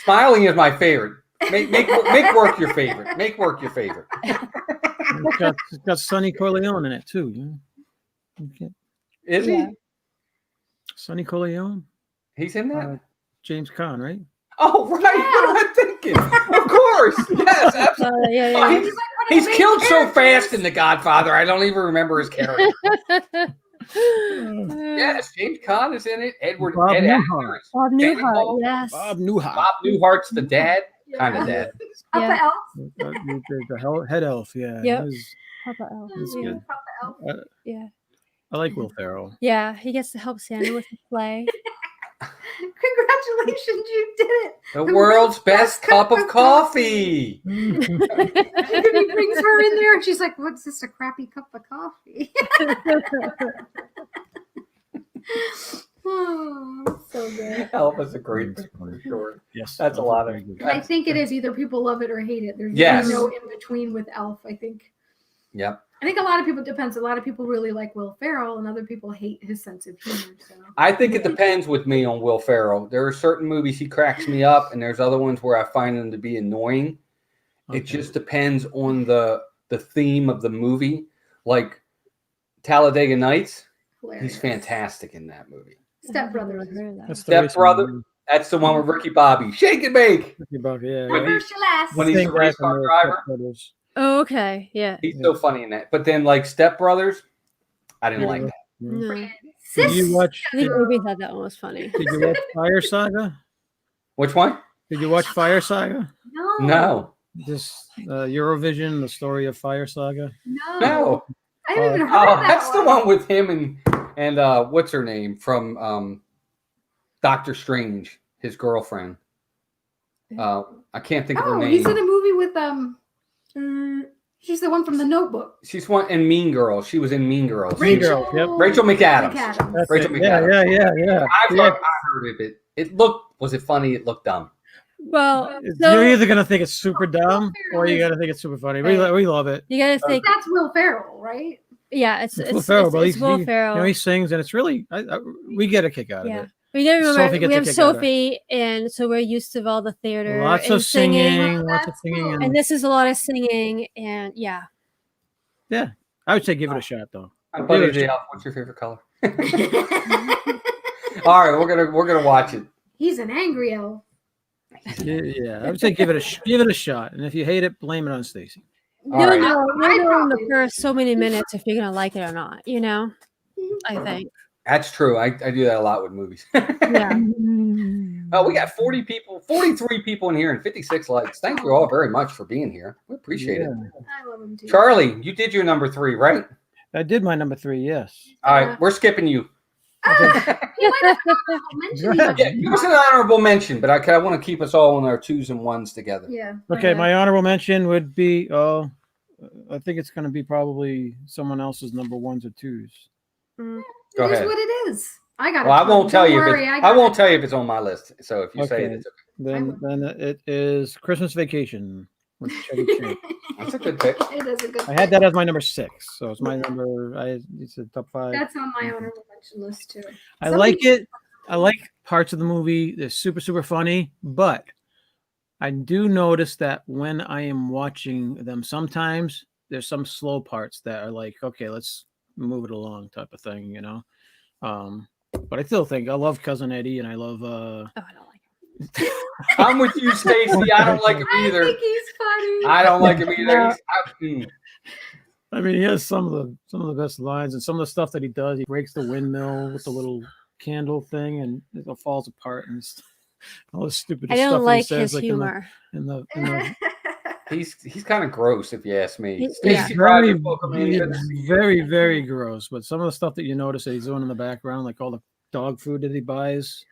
Smiling is my favorite. Make work your favorite. Make work your favorite. It's got Sonny Corleone in it too. Yeah. Okay. Is Yeah. he? Sonny Corleone, He's in that? James Caan, right? Oh, right. What am I thinking? Of course. Yes, absolutely. Yeah, Oh, yeah, he's killed so fast in The Godfather, I don't even remember his character. yeah. Yes, James Caan is in it. Ed Bob Asner Newhart. is Bob Danny Newhart, Boyle. yes. Bob Newhart. Bob Newhart's the dad. Kind of dad. Papa Yeah. Elf. The head elf, yeah. Yep. His- Papa Elf. That's Yeah. good. Papa Elf. Yeah. I like Will Ferrell. Yeah, he gets to help Santa with the sleigh. Congratulations, you did it. The world's best cup of coffee. He brings her in there and she's like, what's this, a crappy cup of coffee? Oh, so good. Elf is a great story. Yes, That's a lot of. And I think it is either people love it or hate it. There's Yes. really no in between with Elf, I think. Yep. I think a lot of people, depends. A lot of people really like Will Ferrell and other people hate his sense of humor. So I think it depends with me on Will Ferrell. There are certain movies he cracks me up, and there's other ones where I find him to be annoying. Okay. It just depends on the theme of the movie. Like Talladega Nights, hilarious. he's fantastic in that movie. Step Brothers. I've heard of that. That's the Step recent Brother? one. That's the one with Ricky Bobby. Shake and bake. Ricky Bobby, yeah. When he- Reverse your last. when he's Same a guy race from car the driver. Step Brothers. Oh, okay. Yeah. He's so funny in that. But then like Step Brothers, I didn't like that. Yeah. No. Did Sis- you watch? I think Ruby thought that one was funny. Did you watch Fire Saga? Which one? Did you watch Fire Saga? No. No. This Eurovision, the story of Fire Saga. No. No. I haven't even heard Oh, of that that's the one with him and what's her name from Doctor Strange, his girlfriend. I can't think of her Oh, name. he's in a movie with she's the one from The Notebook. She's one in Mean Girls. She was in Mean Girls. Mean Girls, yep. Rachel McAdams. That's Rachel it. Yeah, McAdams. yeah. I heard of it. It looked. Was it funny? It looked dumb. Well, You're so either gonna think it's super dumb or you gotta think it's super funny. We love it. you gotta think. That's Will Ferrell, right? Yeah, it's Will Ferrell, but it's Will he, Ferrell. you know, he sings and it's really we get a kick out of Yeah. it. We gotta Sophie remember gets we a have kick out of it. Sophie, and so we're used to all the theater, Lots and of singing, lots of That's singing, cool. and and this is a lot of singing, and yeah. I would say give it a shot though. I'm Buddy the Elf. What's your favorite color? All right, we're gonna watch it. He's an angry elf. Yeah, I would say give it a shot, and if you hate it, blame it on Stacy. All You'll right. know, I you'll know in the probably- first so many minutes if you're gonna like it or not. You know, I think. That's true. I do that a lot with movies. Yeah. Oh, we got 40 people, 43 people in here, and 56 likes. Thank you all very much for being here. We appreciate it. I love him too. Charlie, you did your number 3, right? I did my number 3. Yes. All right, we're skipping you. Ah, he might have mentioned Go ahead. Yeah, give us an honorable mention, but I want to keep us all on our 2s and 1s together. Yeah. Okay, my honorable mention would be I think it's going to be probably someone else's number 1s or 2s. Go It is ahead. what it is. I got it. Well, I won't tell you. Worry, I won't tell you if it's on my list. So if you say it, Okay. it's okay. Then it is Christmas Vacation with Chevy Chase. That's a good pick. It is a good. I had that as my number 6, so it's my number. It's a top 5. That's on my honorable mention list too. I like it. I like parts of the movie. They're super, super funny, but I do notice that when I am watching them, sometimes there's some slow parts that are like, okay, let's move it along type of thing, you know? But I still think I love Cousin Eddie and I love, Oh, I don't like it. I'm with you, Stacy. I don't like him I either. think he's funny. I don't like him either. No. I mean, he has some of the best lines and some of the stuff that he does. He breaks the windmill with the little candle thing and it all falls apart and all this stupid I stuff don't that like he says, his like humor. in the He's kind of gross, if you ask me. Yeah. Stacy very, Rogers, welcome in. Good to see you. very, very gross. But some of the stuff that you notice that he's doing in the background, like all the dog food that he buys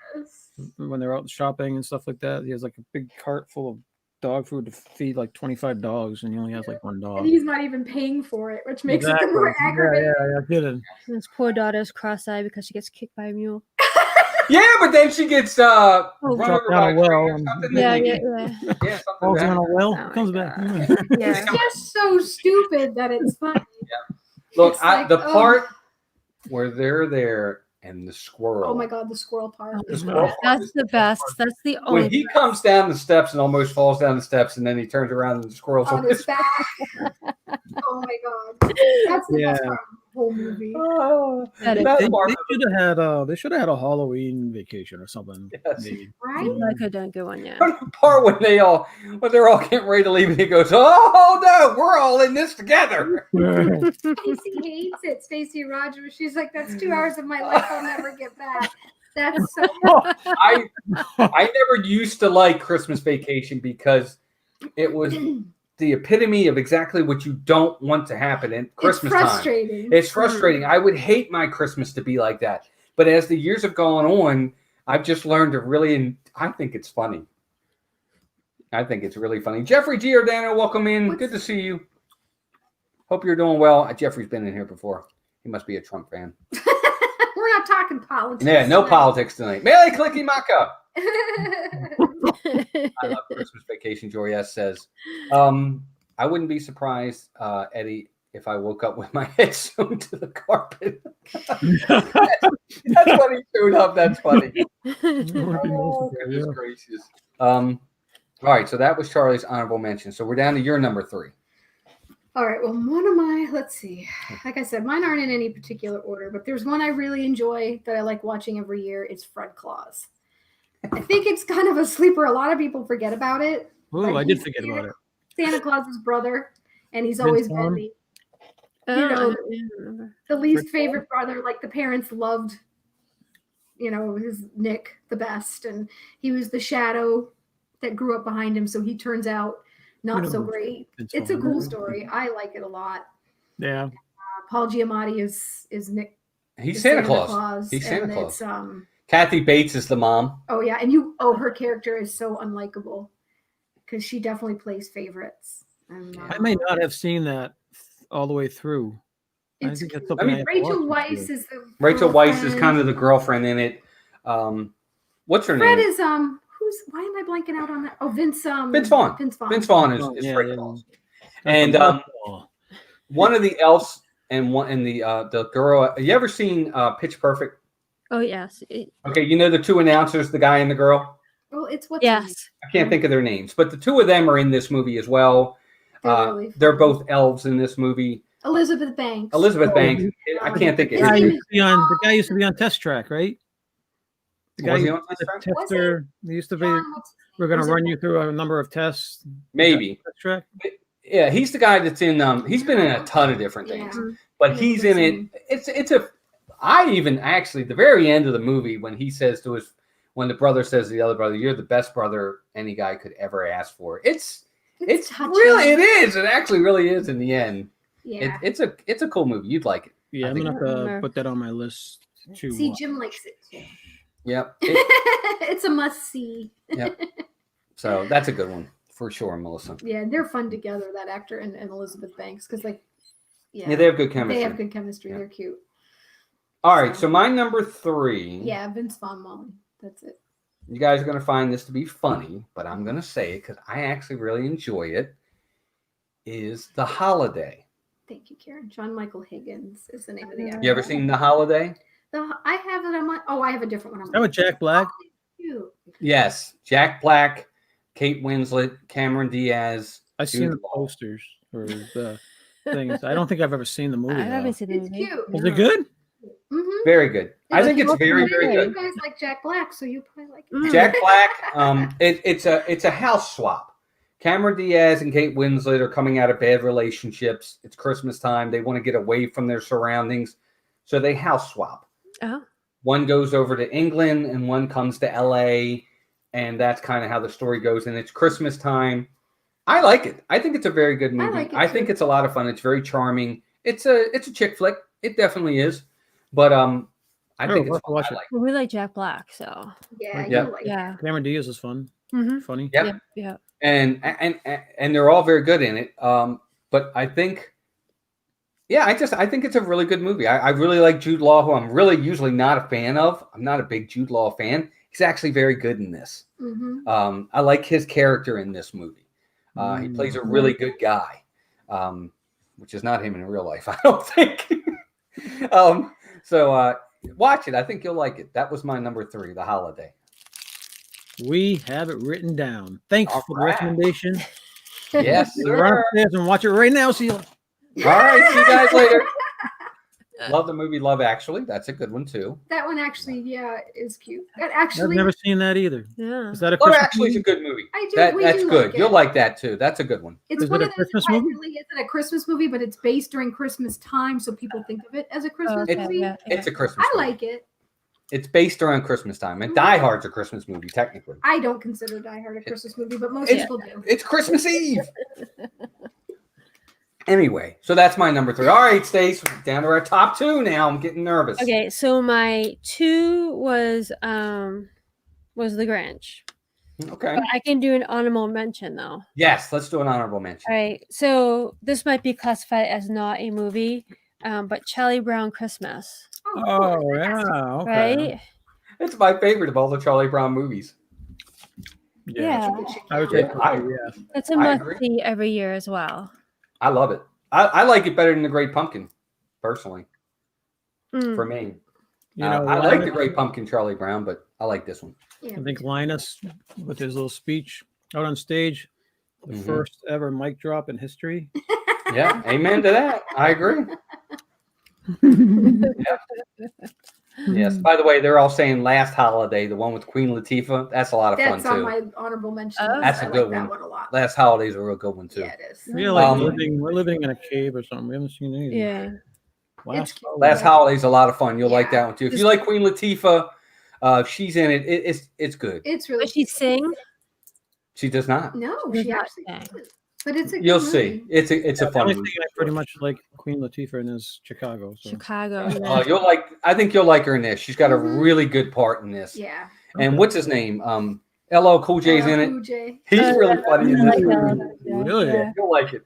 when they're out shopping and stuff like that. He has like a big cart full of dog food to feed like 25 dogs, and he only has like one dog. And he's not even paying for it, which makes it the more aggravating. Yeah, kidding. And his poor daughter's cross-eyed because she gets kicked by a mule. Yeah, but then she gets run over by a well, train or something. Yeah. Yeah, something Falls like in that. a well, Oh my comes back. God. Yeah. It's just so stupid that it's funny. Look, It's like, the oh. part where they're there and the squirrel. Oh my God, the squirrel part. The squirrel part That's is the best. That's the when only. he comes down the steps and almost falls down the steps, and then he turns around and the squirrel's On his back. Oh my God. That's the best part of the whole movie. Oh, That is- that They part should have had a Halloween vacation or something. Yes. Maybe. Right? I could done a good one, yeah. the part when they're all getting ready to leave, and he goes, "Oh no, we're all in this together." Stacy hates it. Stacy Rogers. She's like, that's 2 hours of my life I'll never get back. That's so I never used to like Christmas Vacation because it was the epitome of exactly what you don't want to happen in Christmas it's time. frustrating. It's frustrating. I would hate my Christmas to be like that. But as the years have gone on, I've just learned to really, I think it's funny. I think it's really funny. Jeffrey Giordano, welcome in. Good to see you. Hope you're doing well. Jeffrey's been in here before. He must be a Trump fan. We're not talking politics. Yeah, no tonight. politics tonight. Mele Clicky Maka. I love Christmas Vacation. Jory S. says, I wouldn't be surprised, Eddie, if I woke up with my head sewn to the carpet. That's when he showed up. That's funny. Oh, goodness gracious. All right, so that was Charlie's honorable mention. So we're down to your number 3. All right. Well, one of my, let's see. Like I said, mine aren't in any particular order, but there's one I really enjoy that I like watching every year. It's Fred Claus. I think it's kind of a sleeper. A lot of people forget about it. Oh, I did forget about it. Santa Claus's brother, and he's Vince always Vaughn? bendy. Oh, You know, I don't remember. The least Fred favorite brother, like the parents loved, his Nick the best, and he was the shadow that grew up behind him, so he turns out not so great. Vince It's a Vaughn. cool story. I like it a lot. Yeah. Paul Giamatti is Nick. He's the Santa Claus. He's Santa and Claus. It's, Kathy Bates is the mom. oh yeah, and her character is so unlikable because she definitely plays favorites. And, I may not have seen that all the way through. I It's, think that's something I have to Rachel watch. Weisz is the Rachel Weisz is girlfriend. kind of the girlfriend in it. What's her Fred name? is why am I blanking out on that? Oh, Vince Vaughn. Vince Vaughn. Vince Vaughn is Yeah, Fred yeah. Claus. That's And a one of the elves and the girl. Have you ever seen Pitch Perfect? Oh, yes. Okay, you know the two announcers, the guy and the girl. Well, it's what's her name? Yes. I can't think of their names, but the two of them are in this movie as well. They're really They're funny. both elves in this movie. Elizabeth Banks. Elizabeth Oh, Banks. I can't think of His his name name. The guy used to be on Test Track, right? The guy Was he who on Test Track? Was tester. He used to be. John, what's- We're going was to it- run you through a number of tests. Maybe. Test Track. Yeah, he's the guy that's in. He's been in a ton of different things, but Yeah, he's in it. It's a. I even actually the very end of the movie when he says to when the brother says to the other brother, "You're the best brother any guy could ever ask for." It's touching. really it is. It actually really is in the end. Yeah. It's a cool movie. You'd like it. Yeah, I I'm think- going to have to Remember. put that on my list too. See, Jim likes it too. Yep. It's a must see. Yep. So that's a good one for sure, Melissa. Yeah, they're fun together, that actor and Elizabeth Banks, because Yeah, they have good chemistry. They have good chemistry. Yeah. They're cute. All right, so my number 3. Yeah, Vince Vaughn, Molly. That's it. You guys are going to find this to be funny, but I'm going to say it because I actually really enjoy it. Is The Holiday. Thank you, Karen. John Michael Higgins is the name of the actor. You ever seen The Holiday? I have it on my. Oh, I have a different one. That with Jack Black. Cute. Yes. Jack Black, Kate Winslet, Cameron Diaz. I've seen the Jude Law. posters or the things. I don't think I've ever seen the movie. I haven't though. seen the It's movie. cute. Is it good? Mm-hmm. Very good. I think it's very, very You good. guys like Jack Black, so you probably like it. Mm. Jack Black. It's a house swap. Cameron Diaz and Kate Winslet are coming out of bad relationships. It's Christmas time. They want to get away from their surroundings, so they house swap. Oh. One goes over to England and one comes to LA, and that's kind of how the story goes. And it's Christmas time. I like it. I think it's a very good movie. like it I think too. it's a lot of fun. It's very charming. It's a chick flick. It definitely is. But I think we'll it's fun. watch I it. like Well, we like Jack Black, so Yeah, Yeah. you like yeah. Cameron Diaz is fun. Mm-hmm. Funny. Yep. Yeah. Yeah. and they're all very good in it. But I think, I think it's a really good movie. I really like Jude Law, who I'm really usually not a fan of. I'm not a big Jude Law fan. He's actually very good in this. I like his character in this movie. He plays a really good guy, which is not him in real life, I don't think. So watch it. I think you'll like it. That was my number 3, The Holiday. We have it written down. Thanks for the recommendation. Yes, Run sir. upstairs and watch it right now, Sheila. All right, see you guys later. Love the movie Love Actually. That's a good one too. That one actually, is cute. That I've actually, never seen that either. Yeah. Is that a Love Christmas Actually is a movie? good movie. I do. That's do good. like You'll it. like that too. That's a good one. It's Is one it of a those Christmas that movie? really isn't a Christmas movie, but it's based during Christmas time, so people think of it as a Christmas Okay, movie. yeah, It's a Christmas I movie. like it. It's based around Christmas time. And Die Hard's a Christmas movie, technically. I don't consider Die Hard a Christmas movie, but most It's- people do. It's Christmas Eve. Anyway, so that's my number 3. All right, Stace, down to our top 2 now. I'm getting nervous. Okay, so my 2 was The Grinch. Okay. But I can do an honorable mention though. Yes, let's do an honorable mention. All right, so this might be classified as not a movie, but Charlie Brown Christmas, Oh, yeah. Okay. right? It's my favorite of all the Charlie Brown movies. Yeah, I would say, I- yeah. that's a I must agree. see every year as well. I love it. I like it better than The Great Pumpkin, personally, Mm. for me. You know, I like The Great Pumpkin, Charlie Brown, but I like this one. Yeah. I think Linus, with his little speech out on stage, the Mhm. first ever mic drop in history. Yeah, amen to that. I agree. Yes. By the way, they're all saying Last Holiday, the one with Queen Latifah. That's a lot of That's fun on too. my honorable mention. Oh. list. That's I a good like that one. one a lot. Last Holiday's a real good one too. Yeah, it is. We're like Um, we're living in a cave or something. We haven't seen anything. Yeah. Last cute. Last Holiday's a lot of fun. You'll like Yeah. that one too. If you like Queen Latifah, she's in it. It's good. It's really. Does she sing? She does not. No, Does she not actually sing. doesn't. But it's a good You'll movie. see. It's a The fun only movie. thing I pretty much like Queen Latifah in is Chicago. So. Chicago. You'll like. I think you'll like her in this. She's got a Mhm. really good part in this. Yeah. And what's his name? LL Cool J's in it. Cool J. He's really funny in this. Really? Yeah. You'll like it.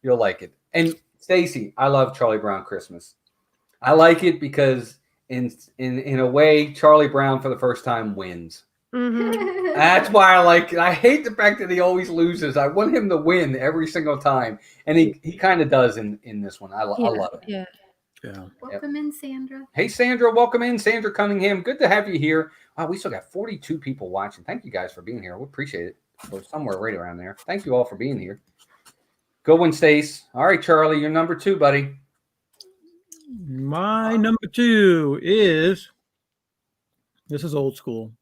You'll like it. And Stacy, I love Charlie Brown Christmas. I like it because in a way, Charlie Brown for the first time wins. Mhm. That's why I like it. I hate the fact that he always loses. I want him to win every single time, and he kind of does in this one. I love it. Yeah. Yeah. Welcome in, Sandra. Hey, Sandra, welcome in. Sandra Cunningham, good to have you here. Wow, we still got 42 people watching. Thank you guys for being here. We appreciate it. We're somewhere right around there. Thank you all for being here. Good one, Stace. All right, Charlie, you're number 2, buddy. My number 2 is, this is old school,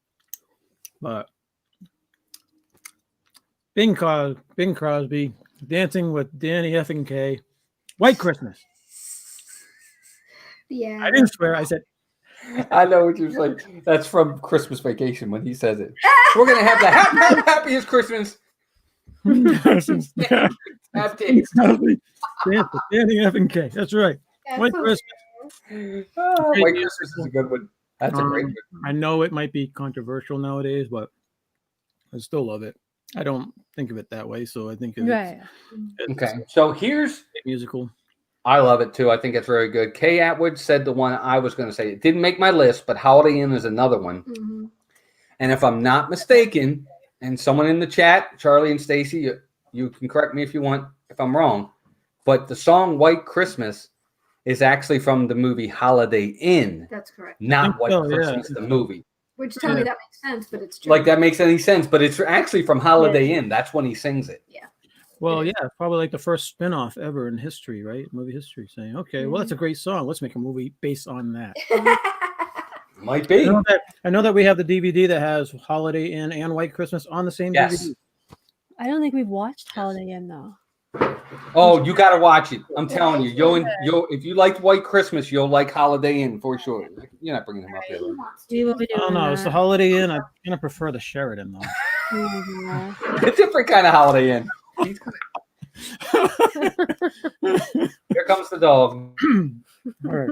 but Bing Crosby, Dancing with Danny effing K, White Christmas. Yeah. I didn't swear. I said, I know what you're saying. That's from Christmas Vacation when he says it. We're going to have the happiest Christmas. yeah, Have days. Crosby, Dance with Danny effing K. That's right. That's White so- Christmas. White Christmas is a good one. That's a great one. I know it might be controversial nowadays, but I still love it. I don't think of it that way, so I think it's, Right. it's Okay, so here's, a musical. I love it too. I think it's very good. Kay Atwood said the one I was going to say. It didn't make my list, but Holiday Inn is another one. Mhm. And if I'm not mistaken, and someone in the chat, Charlie and Stacy, you can correct me if you want, if I'm wrong, but the song White Christmas is actually from the movie Holiday Inn, That's correct. not White so, yeah. Christmas, the movie. Which tell me that makes sense, but it's true. Like that makes any sense, but it's actually from Holiday Inn. That's when he sings it. Well, yeah, probably like the first spin-off ever in history, right? Movie history, saying, okay, well, that's a great song. Let's make a movie based on that. Might be. I know that we have the DVD that has Holiday Inn and White Christmas on the same Yes. DVD. I don't think we've watched Holiday Inn though. Oh, you got to watch it. I'm telling you. You'll if you liked White Christmas, you'll like Holiday Inn for sure. You're not bringing him up there. He wants We will be I doing don't know. It's the that. Holiday Inn. I kind of prefer the Sheridan, though. Mhm. A different kind of Holiday Inn. Here comes the dog. All right.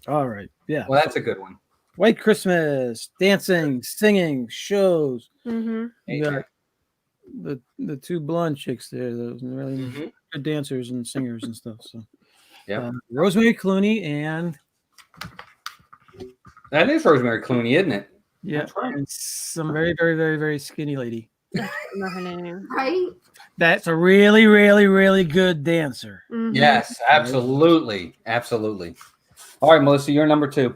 All right. Yeah. Well, that's a good one. White Christmas, dancing, singing, shows. Mhm. You got the two blonde chicks there. Those really Mhm. good dancers and singers and stuff. So Yep. Rosemary Clooney and That is Rosemary Clooney, isn't it? yeah, That's right. and some very, very, very, very skinny lady. I can't remember her name. Right? That's a really, really, really good dancer. Mhm. Yes, absolutely. Absolutely. All right, Melissa, you're number 2.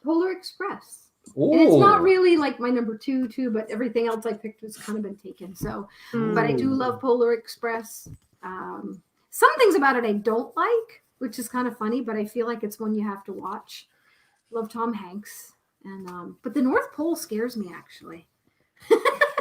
Polar Express. Ooh. And it's not really like my number two, but everything else I picked has kind of been taken. So, but I do love Polar Express. Some things about it I don't like, which is kind of funny, but I feel like it's one you have to watch. Love Tom Hanks, and but the North Pole scares me actually.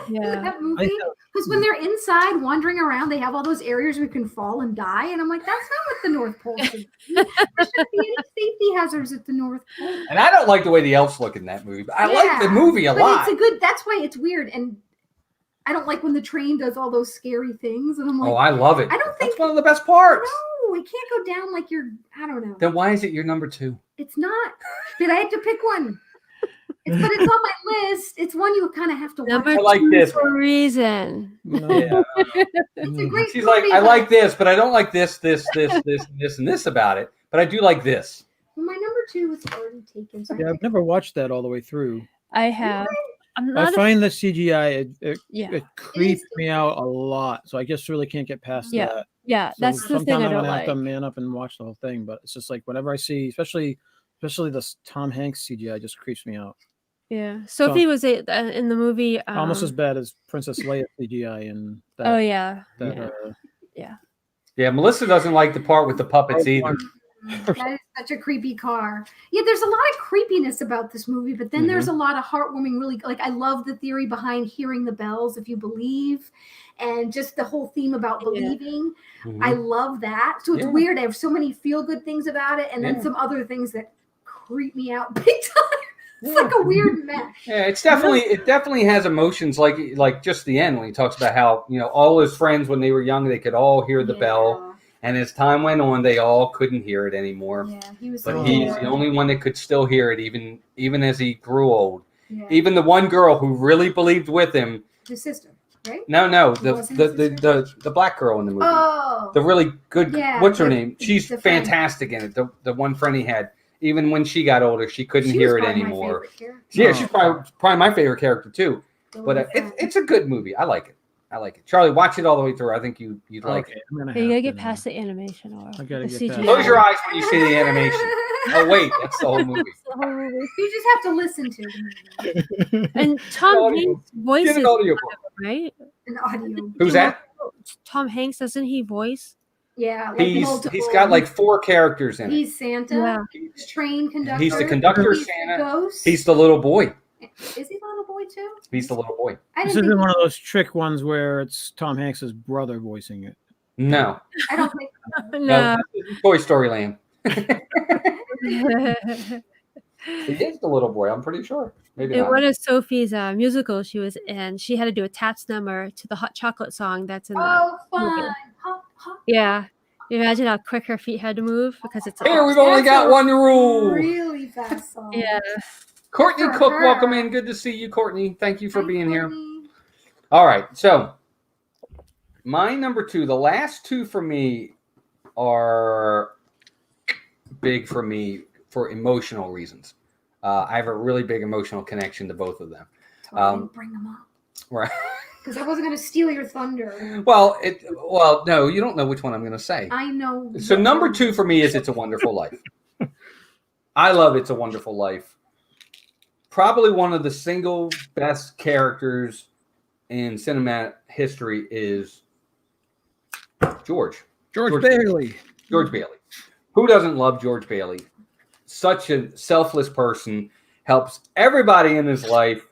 Yeah. That movie, because when they're inside wandering around, they have all those areas where you can fall and die, and I'm like, that's not what the North Pole should be. There shouldn't be any safety hazards at the North Pole. And I don't like the way the elves look in that movie, but I like the movie a but lot. It's a good. That's why it's weird, and I don't like when the train does all those scary things, and I'm like, Oh, I love it. I don't think That's one of the best parts. no, it can't go down like you're. I don't know. Then why is it your number 2? It's not. But I had to pick one. But it's on my list. It's one you kind of have to watch. Number I like 2 this for a reason. Yeah. It's a great She's like, movie, I but- like this, but I don't like this, and this about it. But I do like this. Well, my number 2 was already taken. So I Yeah, I've picked- never watched that all the way through. I have. I'm I not. find the CGI Yeah. it creeps me out a lot, so I just really can't get past Yeah. that. Yeah, So that's the thing sometime I I'm don't gonna have to like. man up and watch the whole thing. But it's just like whenever I see, especially this Tom Hanks CGI, just creeps me out. Yeah, Sophie was in the movie. Almost as bad as Princess Leia CGI and that. Oh yeah, that, yeah. Yeah, Melissa doesn't like the part with the puppets either. That is such a creepy car. Yeah, there's a lot of creepiness about this movie, but then there's a lot of heartwarming, really, like I love the theory behind hearing the bells if you believe, and just the whole theme about believing. I love that. So it's weird. I have so many feel-good things about it, and then some other things that creep me out big time. It's like a weird mess. Yeah, it definitely has emotions like just the end when he talks about how, all his friends when they were young, they could all hear the bell. And as time went on, they all couldn't hear it anymore. Yeah, he was. But he's the only one that could still hear it, even as he grew old. Yeah. Even the one girl who really believed with him. His sister, right? No, It wasn't his sister? the black girl in the movie. Oh, The really good. Yeah, what's her the- name? She's the friend. fantastic in it. The one friend he had. Even when she got older, she couldn't she hear was it probably my anymore. favorite character. Yeah, she's probably my favorite character too. The But little friend. it's a good movie. I like it. Charlie, watch it all the way through. I think you'd like it. I'm gonna You gotta have get to past the animation or I gotta the get CGI. past- Close your eyes when you see the animation. Oh wait, that's the whole movie. The whole movie. You just have to listen to the movie. And Tom Audio. Hanks voices, Get an audio book. right? An audio. Who's that? Tom Hanks, doesn't he voice? Yeah, like He's multiple. got like 4 characters in it. He's Santa. Yeah. He's train conductor. He's the conductor, He's Santa. The ghost. He's the little boy. Is he the little boy too? He's the little boy. I This didn't isn't think. one of those trick ones where it's Tom Hanks's brother voicing it. No, I don't think. No. this is Toy Story Land. He is the little boy. I'm pretty sure. Maybe In not. one of Sophie's musicals she was in, she had to do a taps number to the hot chocolate song that's in the Oh, fun. Hop, hop. Yeah. You imagine how quick her feet had to move because it's a Here we've only That's got a one rule. Really fast song. yeah. Courtney For Cook, her. welcome in. Good to see you, Courtney. Thank you for Hi, being here. Courtney. All right, so my number 2, the last 2 for me are big for me for emotional reasons. I have a really big emotional connection to both of them. That's why I didn't bring them up. Right. Because I wasn't going to steal your thunder. Well, no, you don't know which one I'm going to say. I know. So number 2 for me is It's a Wonderful Life. I love It's a Wonderful Life. Probably one of the single best characters in cinema history is George Bailey. George Bailey. Who doesn't love George Bailey? Such a selfless person, helps everybody in his life.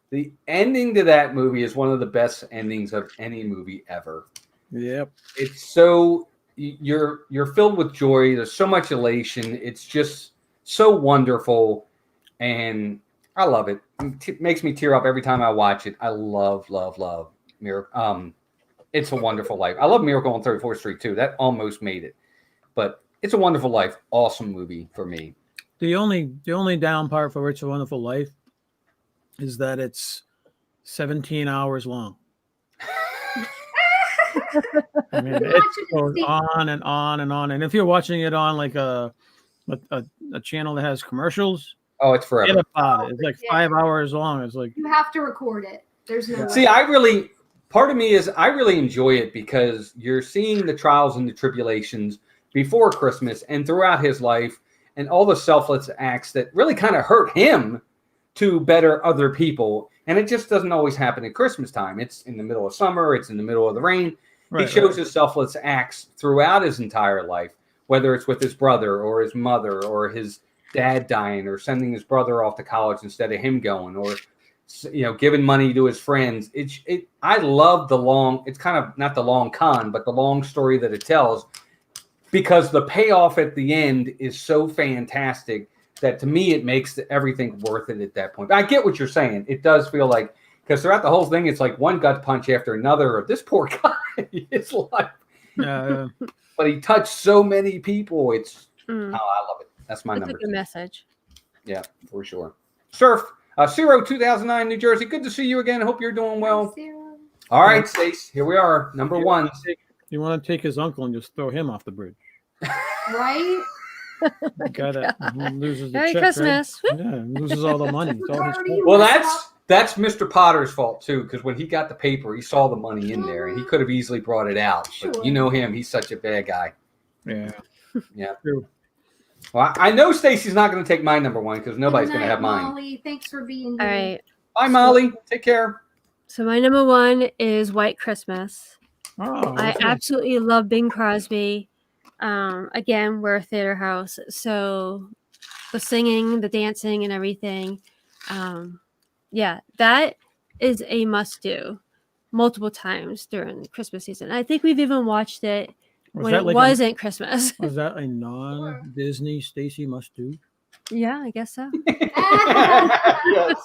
The ending to that movie is one of the best endings of any movie ever. Yep. It's so you're filled with joy. There's so much elation. It's just so wonderful, and I love it. It makes me tear up every time I watch it. I love Miracle. It's a Wonderful Life. I love Miracle on 34th Street too. That almost made it, but It's a Wonderful Life. Awesome movie for me. The only down part for It's a Wonderful Life is that it's 17 hours long. I mean, You it watch it in goes sync. on and on and on. And if you're watching it on like a channel that has commercials, Oh, it's forget forever. about it. It's like Yeah. 5 hours long. It's like You have to record it. There's no See, way. part of me is I really enjoy it because you're seeing the trials and the tribulations before Christmas and throughout his life and all the selfless acts that really kind of hurt him to better other people. And it just doesn't always happen at Christmas time. It's in the middle of summer. It's in the middle of the rain. He shows his selfless acts throughout his entire life, whether it's with his brother or his mother or his dad dying or sending his brother off to college instead of him going, or giving money to his friends. I love it's kind of not the long con, but the long story that it tells, because the payoff at the end is so fantastic that to me it makes everything worth it at that point. But I get what you're saying. It does feel like, because throughout the whole thing, it's like one gut punch after another of this poor guy, his life. Yeah. But he touched so many people. I love it. That's my That's number a good message. Yeah, for sure. Surf, Zero 2009, New Jersey. Good to see you again. I hope you're doing well. All right, Stace, here we are. Number one. You want to take his uncle and just throw him off the bridge. Right? The guy that loses the Merry check, Christmas. Right? Yeah, loses all the money. It's all his fault. Well, that's Mr. Potter's fault too, because when he got the paper, he saw the money in there, and he could have easily brought it out. But Sure. you know him; he's such a bad guy. Yeah. Yeah. True. Well, I know Stacy's not going to take my number one because nobody's Good going to night, have mine. Molly. Thanks for being All here. right. Bye, Molly. Take care. So my number one is White Christmas. Oh, I okay. absolutely love Bing Crosby. Again, we're a theater house, so the singing, the dancing, and everything. Yeah, that is a must-do multiple times during the Christmas season. I think we've even watched it when it wasn't Christmas. Was that a non-Disney Stacy must do? Yeah, I guess so. Yes.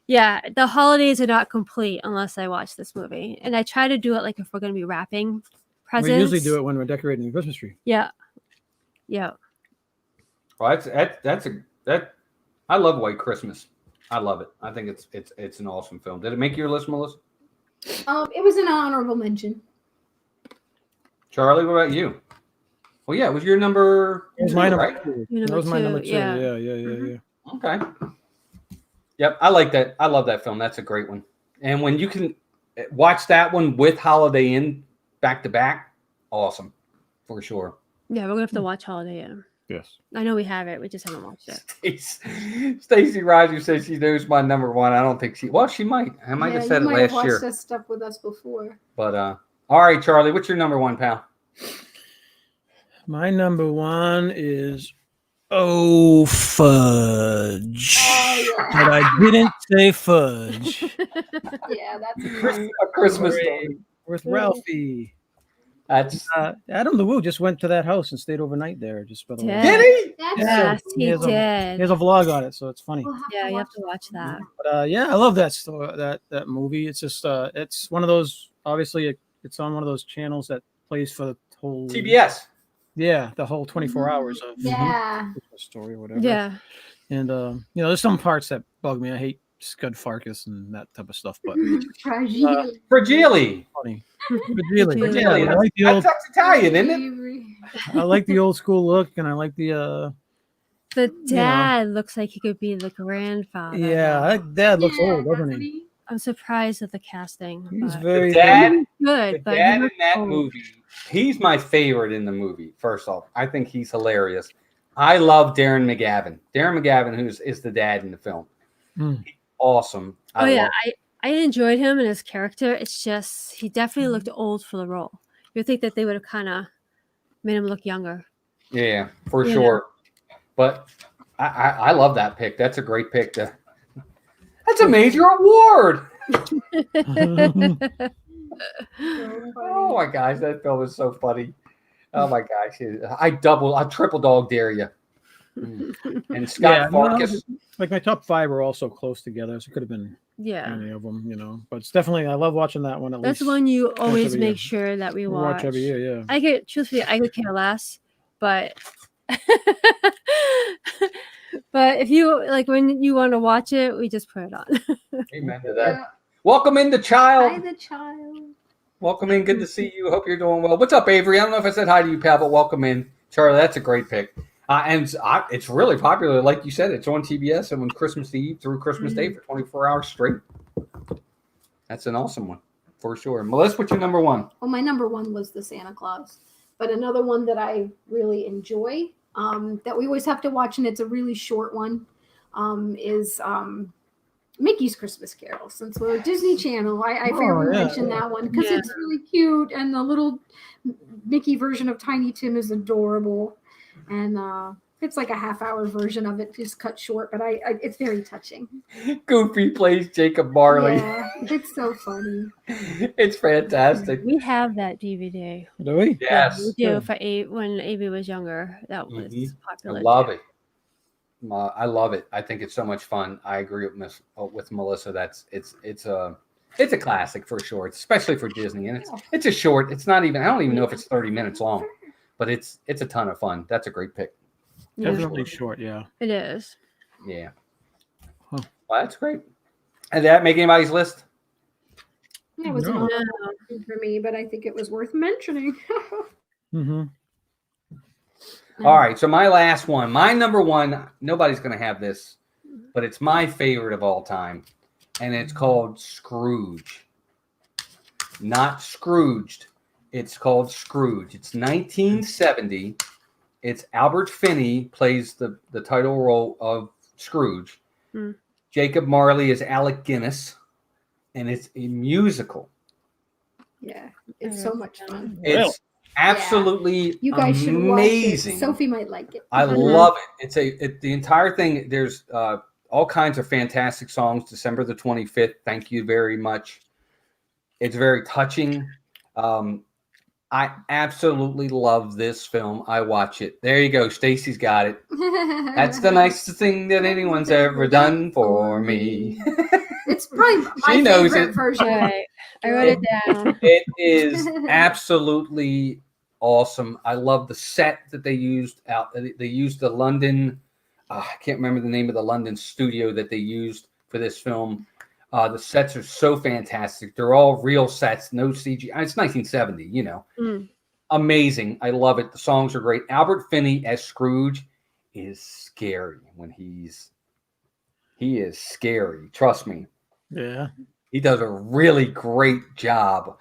Yeah, the holidays are not complete unless I watch this movie, and I try to do it like if we're going to be wrapping presents. We usually do it when we're decorating the Christmas tree. Yeah. Well, I love White Christmas. I love it. I think it's an awesome film. Did it make your list, Melissa? It was an honorable mention. Charlie, what about you? Well, yeah, it was your number. It was my number right? two. Your That number was my two, number two. yeah. Yeah. Okay. Yep, I like that. I love that film. That's a great one. And when you can watch that one with Holiday Inn back to back, awesome, for sure. Yeah, we're gonna have to watch Holiday Inn. Yes. I know we have it. We just haven't watched it. Stacy Rogers says she knows my number one. I don't think she might. I might have said it last watched year. this stuff with us before. But all right, Charlie, what's your number one, pal? My number one is fudge. Oh, yeah. But I didn't say fudge. Yeah, that's A Christmas story. With Ralphie. That's Adam LeWoo just went to that house and stayed overnight there. Just by the way. Did he? That's Yes, He he has did. He has a vlog on it, so it's funny. We'll have Yeah, to you have watch to watch that. But yeah, I love that story, that movie. It's just it's one of those. Obviously, it's on one of those channels that plays for the whole TBS. Yeah, the whole 24 hours of Yeah. Christmas story, or whatever. Yeah. And there's some parts that bug me. I hate Scud Farkas and that type of stuff, but Fragile. Fragile. funny. Fragile. I like the old. That's Italian, isn't it? I like the old school look, and I like the. The dad looks like he could be the grandfather. Yeah, that dad looks old, doesn't he? I'm surprised at the casting. He's but very. The dad, good, the but dad he in looks that old. movie. He's my favorite in the movie. First off, I think he's hilarious. I love Darren McGavin. Darren McGavin, is the dad in the film. Mm. Awesome. Oh yeah, I enjoyed him and his character. It's just he definitely looked old for the role. You'd think that they would have kind of made him look younger. Yeah, for Yeah. sure. But I love that pick. That's a great pick. That's a major award. Oh my gosh, that film is so funny. Oh my gosh, I triple dog dare you. And Scott Farkas. Like my top 5 are all so close together, so it could have been Yeah, any of them, But it's definitely I love watching that one. At that's least one you always every make year. sure that we watch every year. Yeah. I could care less, but But if you like when you want to watch it, we just put it on. Amen to that. Yeah. Welcome in the Hi, child. the child. Welcome in. Good to see you. Hope you're doing well. What's up, Avery? I don't know if I said hi to you, pal, but welcome in. Charlie, that's a great pick. It's really popular. Like you said, it's on TBS and on Christmas Eve through Christmas Day for 24 hours straight. That's an awesome one for sure. Melissa, what's your number one? Well, my number one was the Santa Claus, but another one that I really enjoy, that we always have to watch, and it's a really short one, is Mickey's Christmas Carol. Since we're a Disney Channel, I figured we mentioned that one because it's really cute, and the little Mickey version of Tiny Tim is adorable, and it's like a half-hour version of it, just cut short, but it's very touching. Goofy plays Jacob Marley. Yeah, it's so funny. It's fantastic. We have that DVD. Do we? Yes. Yeah, we do for when Avery was younger. That was I popular. love it. I love it. I think it's so much fun. I agree with Melissa. It's a classic for sure, especially for Disney. And it's a short. It's not even. I don't even know if it's 30 minutes long, but it's a ton of fun. That's a great pick. Definitely short, yeah. It is. Yeah. Huh. Well, that's great. And did that make anybody's list? It was No. not for me, but I think it was worth mentioning. Mm-hmm. All right. So my last one, my number one. Nobody's gonna have this, but it's my favorite of all time, and it's called Scrooge. Not Scrooged. It's called Scrooge. It's 1970. It's Albert Finney plays the title role of Scrooge. Hmm. Jacob Marley is Alec Guinness, and it's a musical. Yeah, it's so much fun. It's absolutely You guys should amazing. watch it. Sophie might like it. I love it. The entire thing. There's all kinds of fantastic songs. December the 25th. Thank you very much. It's very touching. I absolutely love this film. I watch it. There you go. Stacy's got it. That's the nicest thing that anyone's ever done for me. It's probably my She knows favorite it. version. Right. I wrote it down. It is absolutely awesome. I love the set that they used out. They used the London. I can't remember the name of the London studio that they used for this film. The sets are so fantastic. They're all real sets, no CGI. It's 1970, you know. Amazing. I love it. The songs are great. Albert Finney as Scrooge is scary when he is scary. Trust me. Yeah. He does a really great job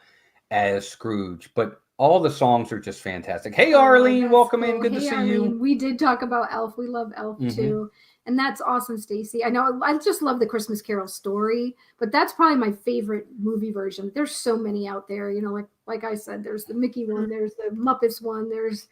as Scrooge, but all the songs are just fantastic. Hey, Arlene, That's welcome in. cool. Good to Hey, see Arlene. you. We did talk about Elf. We love Elf too. And that's awesome, Stacy. I know I just love the Christmas Carol story, but that's probably my favorite movie version. There's so many out there, you know, like I said, there's the Mickey one, there's the Muppets one, there's,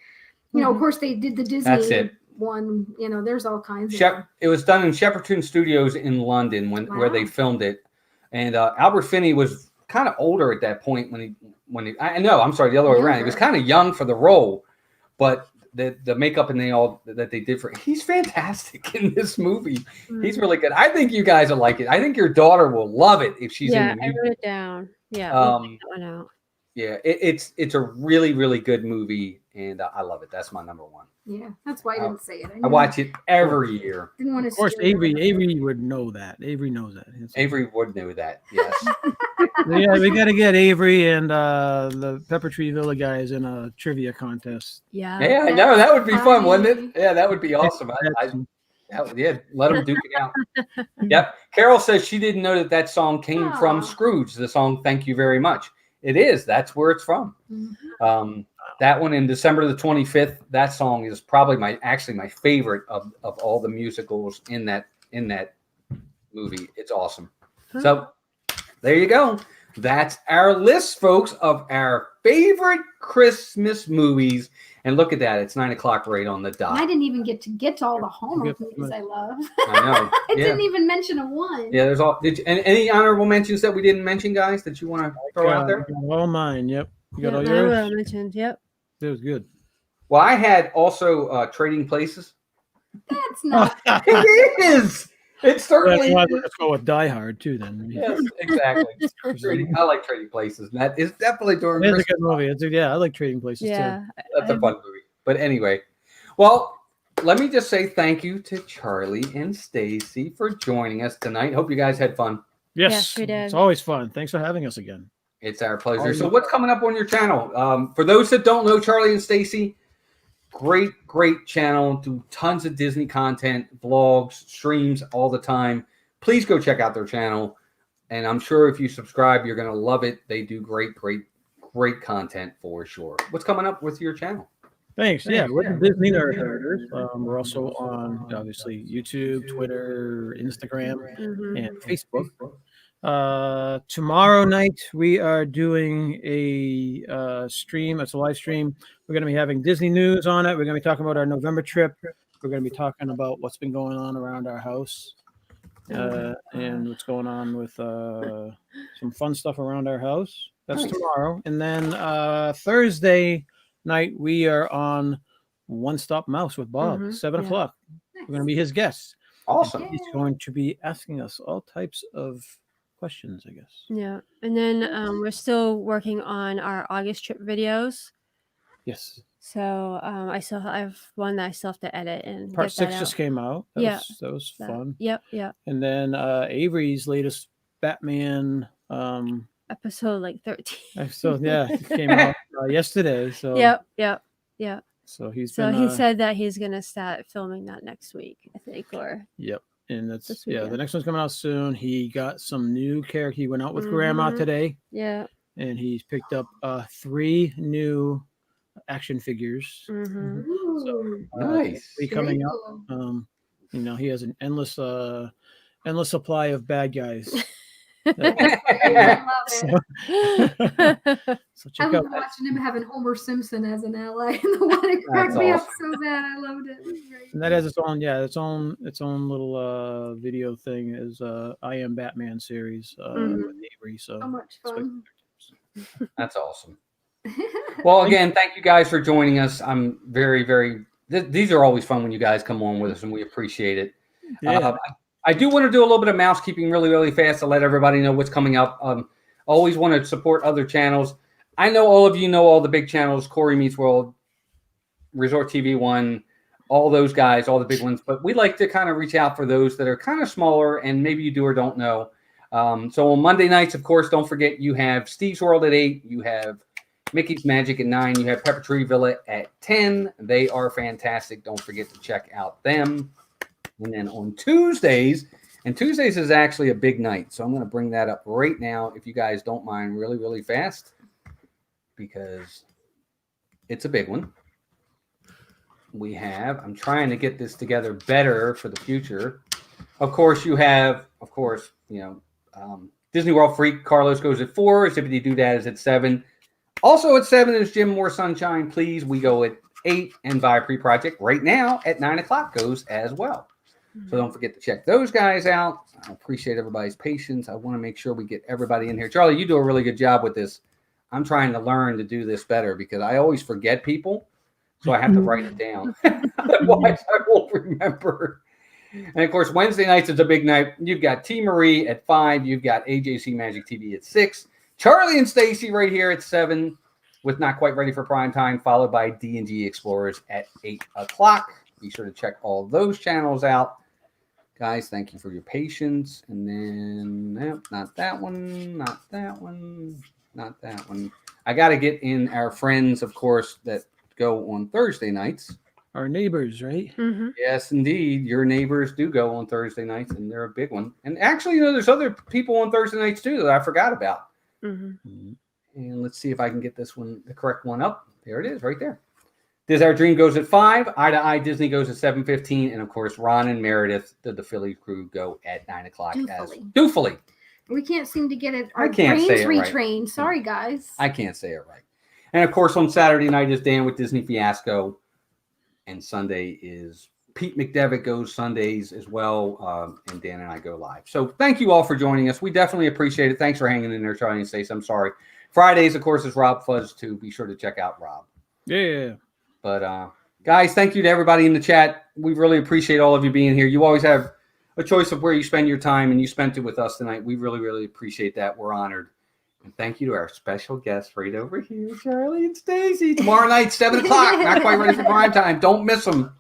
you know, of course they did the Disney one, you know, there's all kinds of them. It was done in Shepperton Studios in London where they filmed it. And Albert Finney was kind of older at that point when he I'm sorry, the other way around. He was kind of young for the role, but the makeup and that they did he's fantastic in this movie. He's really good. I think you guys will like it. I think your daughter will love it if she's in the movie. I wrote it down. Yeah, we'll check that one out. Yeah, it's a really, really good movie, and I love it. That's my number one. Yeah, that's why I didn't say it. I watch it every year. Didn't want to. Of course, Avery would know that. Avery knows that. Avery would know that. Yes. Yeah, we got to get Avery and the Pepper Tree Villa guys in a trivia contest. Yeah. Yeah, I know that would be fun, wouldn't it? Yeah, that would be awesome. Yeah, let them duke it out. Yep. Carol says she didn't know that song came from Scrooge. The song "Thank You Very Much." It is. That's where it's from. That one in December the 25th. That song is probably my favorite of all the musicals in that movie. It's awesome. So there you go. That's our list, folks, of our favorite Christmas movies. And look at that. It's 9:00 right on the dot. I didn't even get to all the Hallmark movies I love. I know. I didn't even mention a one. Yeah, there's all. And any honorable mentions that we didn't mention, guys, that you want to throw out there? All mine. Yep. You got all I yours? mentioned. Yep. It was good. Well, I had also Trading Places. That's not. It is. It certainly Let's is. go with Die Hard too. Then. Yes, exactly. I like Trading Places. And that is definitely during It's a Christmas. good movie. I like Trading Places Yeah. too. That's a fun movie. But anyway, well, let me just say thank you to Charlie and Stacy for joining us tonight. Hope you guys had fun. Yes, we did. it's always fun. Thanks for having us again. It's our pleasure. So what's coming up on your channel? For those that don't know Charlie and Stacy, great channel. Do tons of Disney content, vlogs, streams all the time. Please go check out their channel. And I'm sure if you subscribe, you're going to love it. They do great content for sure. What's coming up with your channel? Thanks. Yeah, we're the Dizney Nerd Herders. We're also on, obviously, YouTube, Twitter, Instagram, and Facebook. Tomorrow night, we are doing a stream. It's a live stream. We're going to be having Disney news on it. We're going to be talking about our November trip. We're going to be talking about what's been going on around our house and what's going on with some fun stuff around our house. That's tomorrow. And then Thursday night, we are on One Stop Mouse with Bob, 7 o'clock. We're going to be his guests. Awesome. He's going to be asking us all types of questions, I guess. Yeah. And then we're still working on our August trip videos. Yes. So I have one that I still have to edit and Part get 6 that just out. came out. That was fun. Yep. And then Avery's latest Batman Episode like 13. so came out yesterday. So Yep. So he said that he's gonna start filming that next week, I think, or Yep. And that's this the weekend. next one's coming out soon. He got some new character. He went out with Grandma today. Yeah. And he's picked up 3 new action figures. Ooh. Nice. Coming up. Cool. He has an endless supply of bad guys. I love it. So I check love out. watching him having Homer Simpson as an ally, and the one that cracked me up so bad. I loved it. It was great. And that has its own little video thing is I Am Batman series with Avery. So much fun. That's awesome. Well, again, thank you guys for joining us. I'm very these are always fun when you guys come on with us, and we appreciate it. Yeah. I do want to do a little bit of mousekeeping really fast to let everybody know what's coming up. Always want to support other channels. I know all of you know all the big channels, Corey Meets World, Resort TV 1, all those guys, all the big ones. But we like to kind of reach out for those that are kind of smaller and maybe you do or don't know. So on Monday nights, of course, don't forget you have Steve's World at 8. You have Mickey's Magic at 9. You have Pepper Tree Villa at 10. They are fantastic. Don't forget to check out them. And then on Tuesdays, and Tuesdays is actually a big night. So I'm going to bring that up right now, if you guys don't mind, really fast, because it's a big one. I'm trying to get this together better for the future. Of course, you have, Disney World Freak. Carlos goes at 4. Zippity Doodad is at 7. Also at 7 is Jim More Sunshine, Please. We go at 8. And Viapre Project right now at 9 o'clock goes as well. So don't forget to check those guys out. I appreciate everybody's patience. I want to make sure we get everybody in here. Charlie, you do a really good job with this. I'm trying to learn to do this better because I always forget people. So I have to write it down. Otherwise, I won't remember. And, of course, Wednesday nights is a big night. You've got T. Marie at 5. You've got AJC Magic TV at 6. Charlie and Stacy right here at 7 with Not Quite Ready for Prime Time, followed by D&G Explorers at 8 o'clock. Be sure to check all those channels out. Guys, thank you for your patience. And then, not that one. I got to get in our friends, of course, that go on Thursday nights. Our neighbors, right? Yes, indeed. Your neighbors do go on Thursday nights, and they're a big one. And actually, there's other people on Thursday nights, too, that I forgot about. And let's see if I can get this one, the correct one up. There it is, right there. Diz Our Dream goes at 5. Eye to Eye Disney goes at 7:15. And, of course, Ron and Meredith, the Philly crew, go at 9 o'clock. Doofully. We can't seem to get it. Our I can't say brains it right. retrained. Sorry, guys. I can't say it right. And, of course, on Saturday night is Dan with Disney Fiasco. And Sunday is Pete McDevitt goes Sundays as well. And Dan and I go live. So thank you all for joining us. We definitely appreciate it. Thanks for hanging in there, Charlie and Stacey. I'm sorry. Fridays, of course, is Rob Fuzz, too. Be sure to check out Rob. Yeah. But, guys, thank you to everybody in the chat. We really appreciate all of you being here. You always have a choice of where you spend your time, and you spent it with us tonight. We really appreciate that. We're honored. And thank you to our special guests right over here, Charlie and Stacy. Tomorrow night, 7 o'clock. Not Quite Ready for Prime Time. Don't miss them.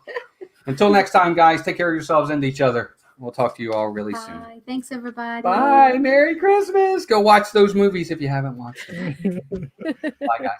Until next time, guys, take care of yourselves and each other. We'll talk to you all really soon. Bye. Thanks, everybody. Bye. Merry Christmas. Go watch those movies if you haven't watched them. Bye, guys.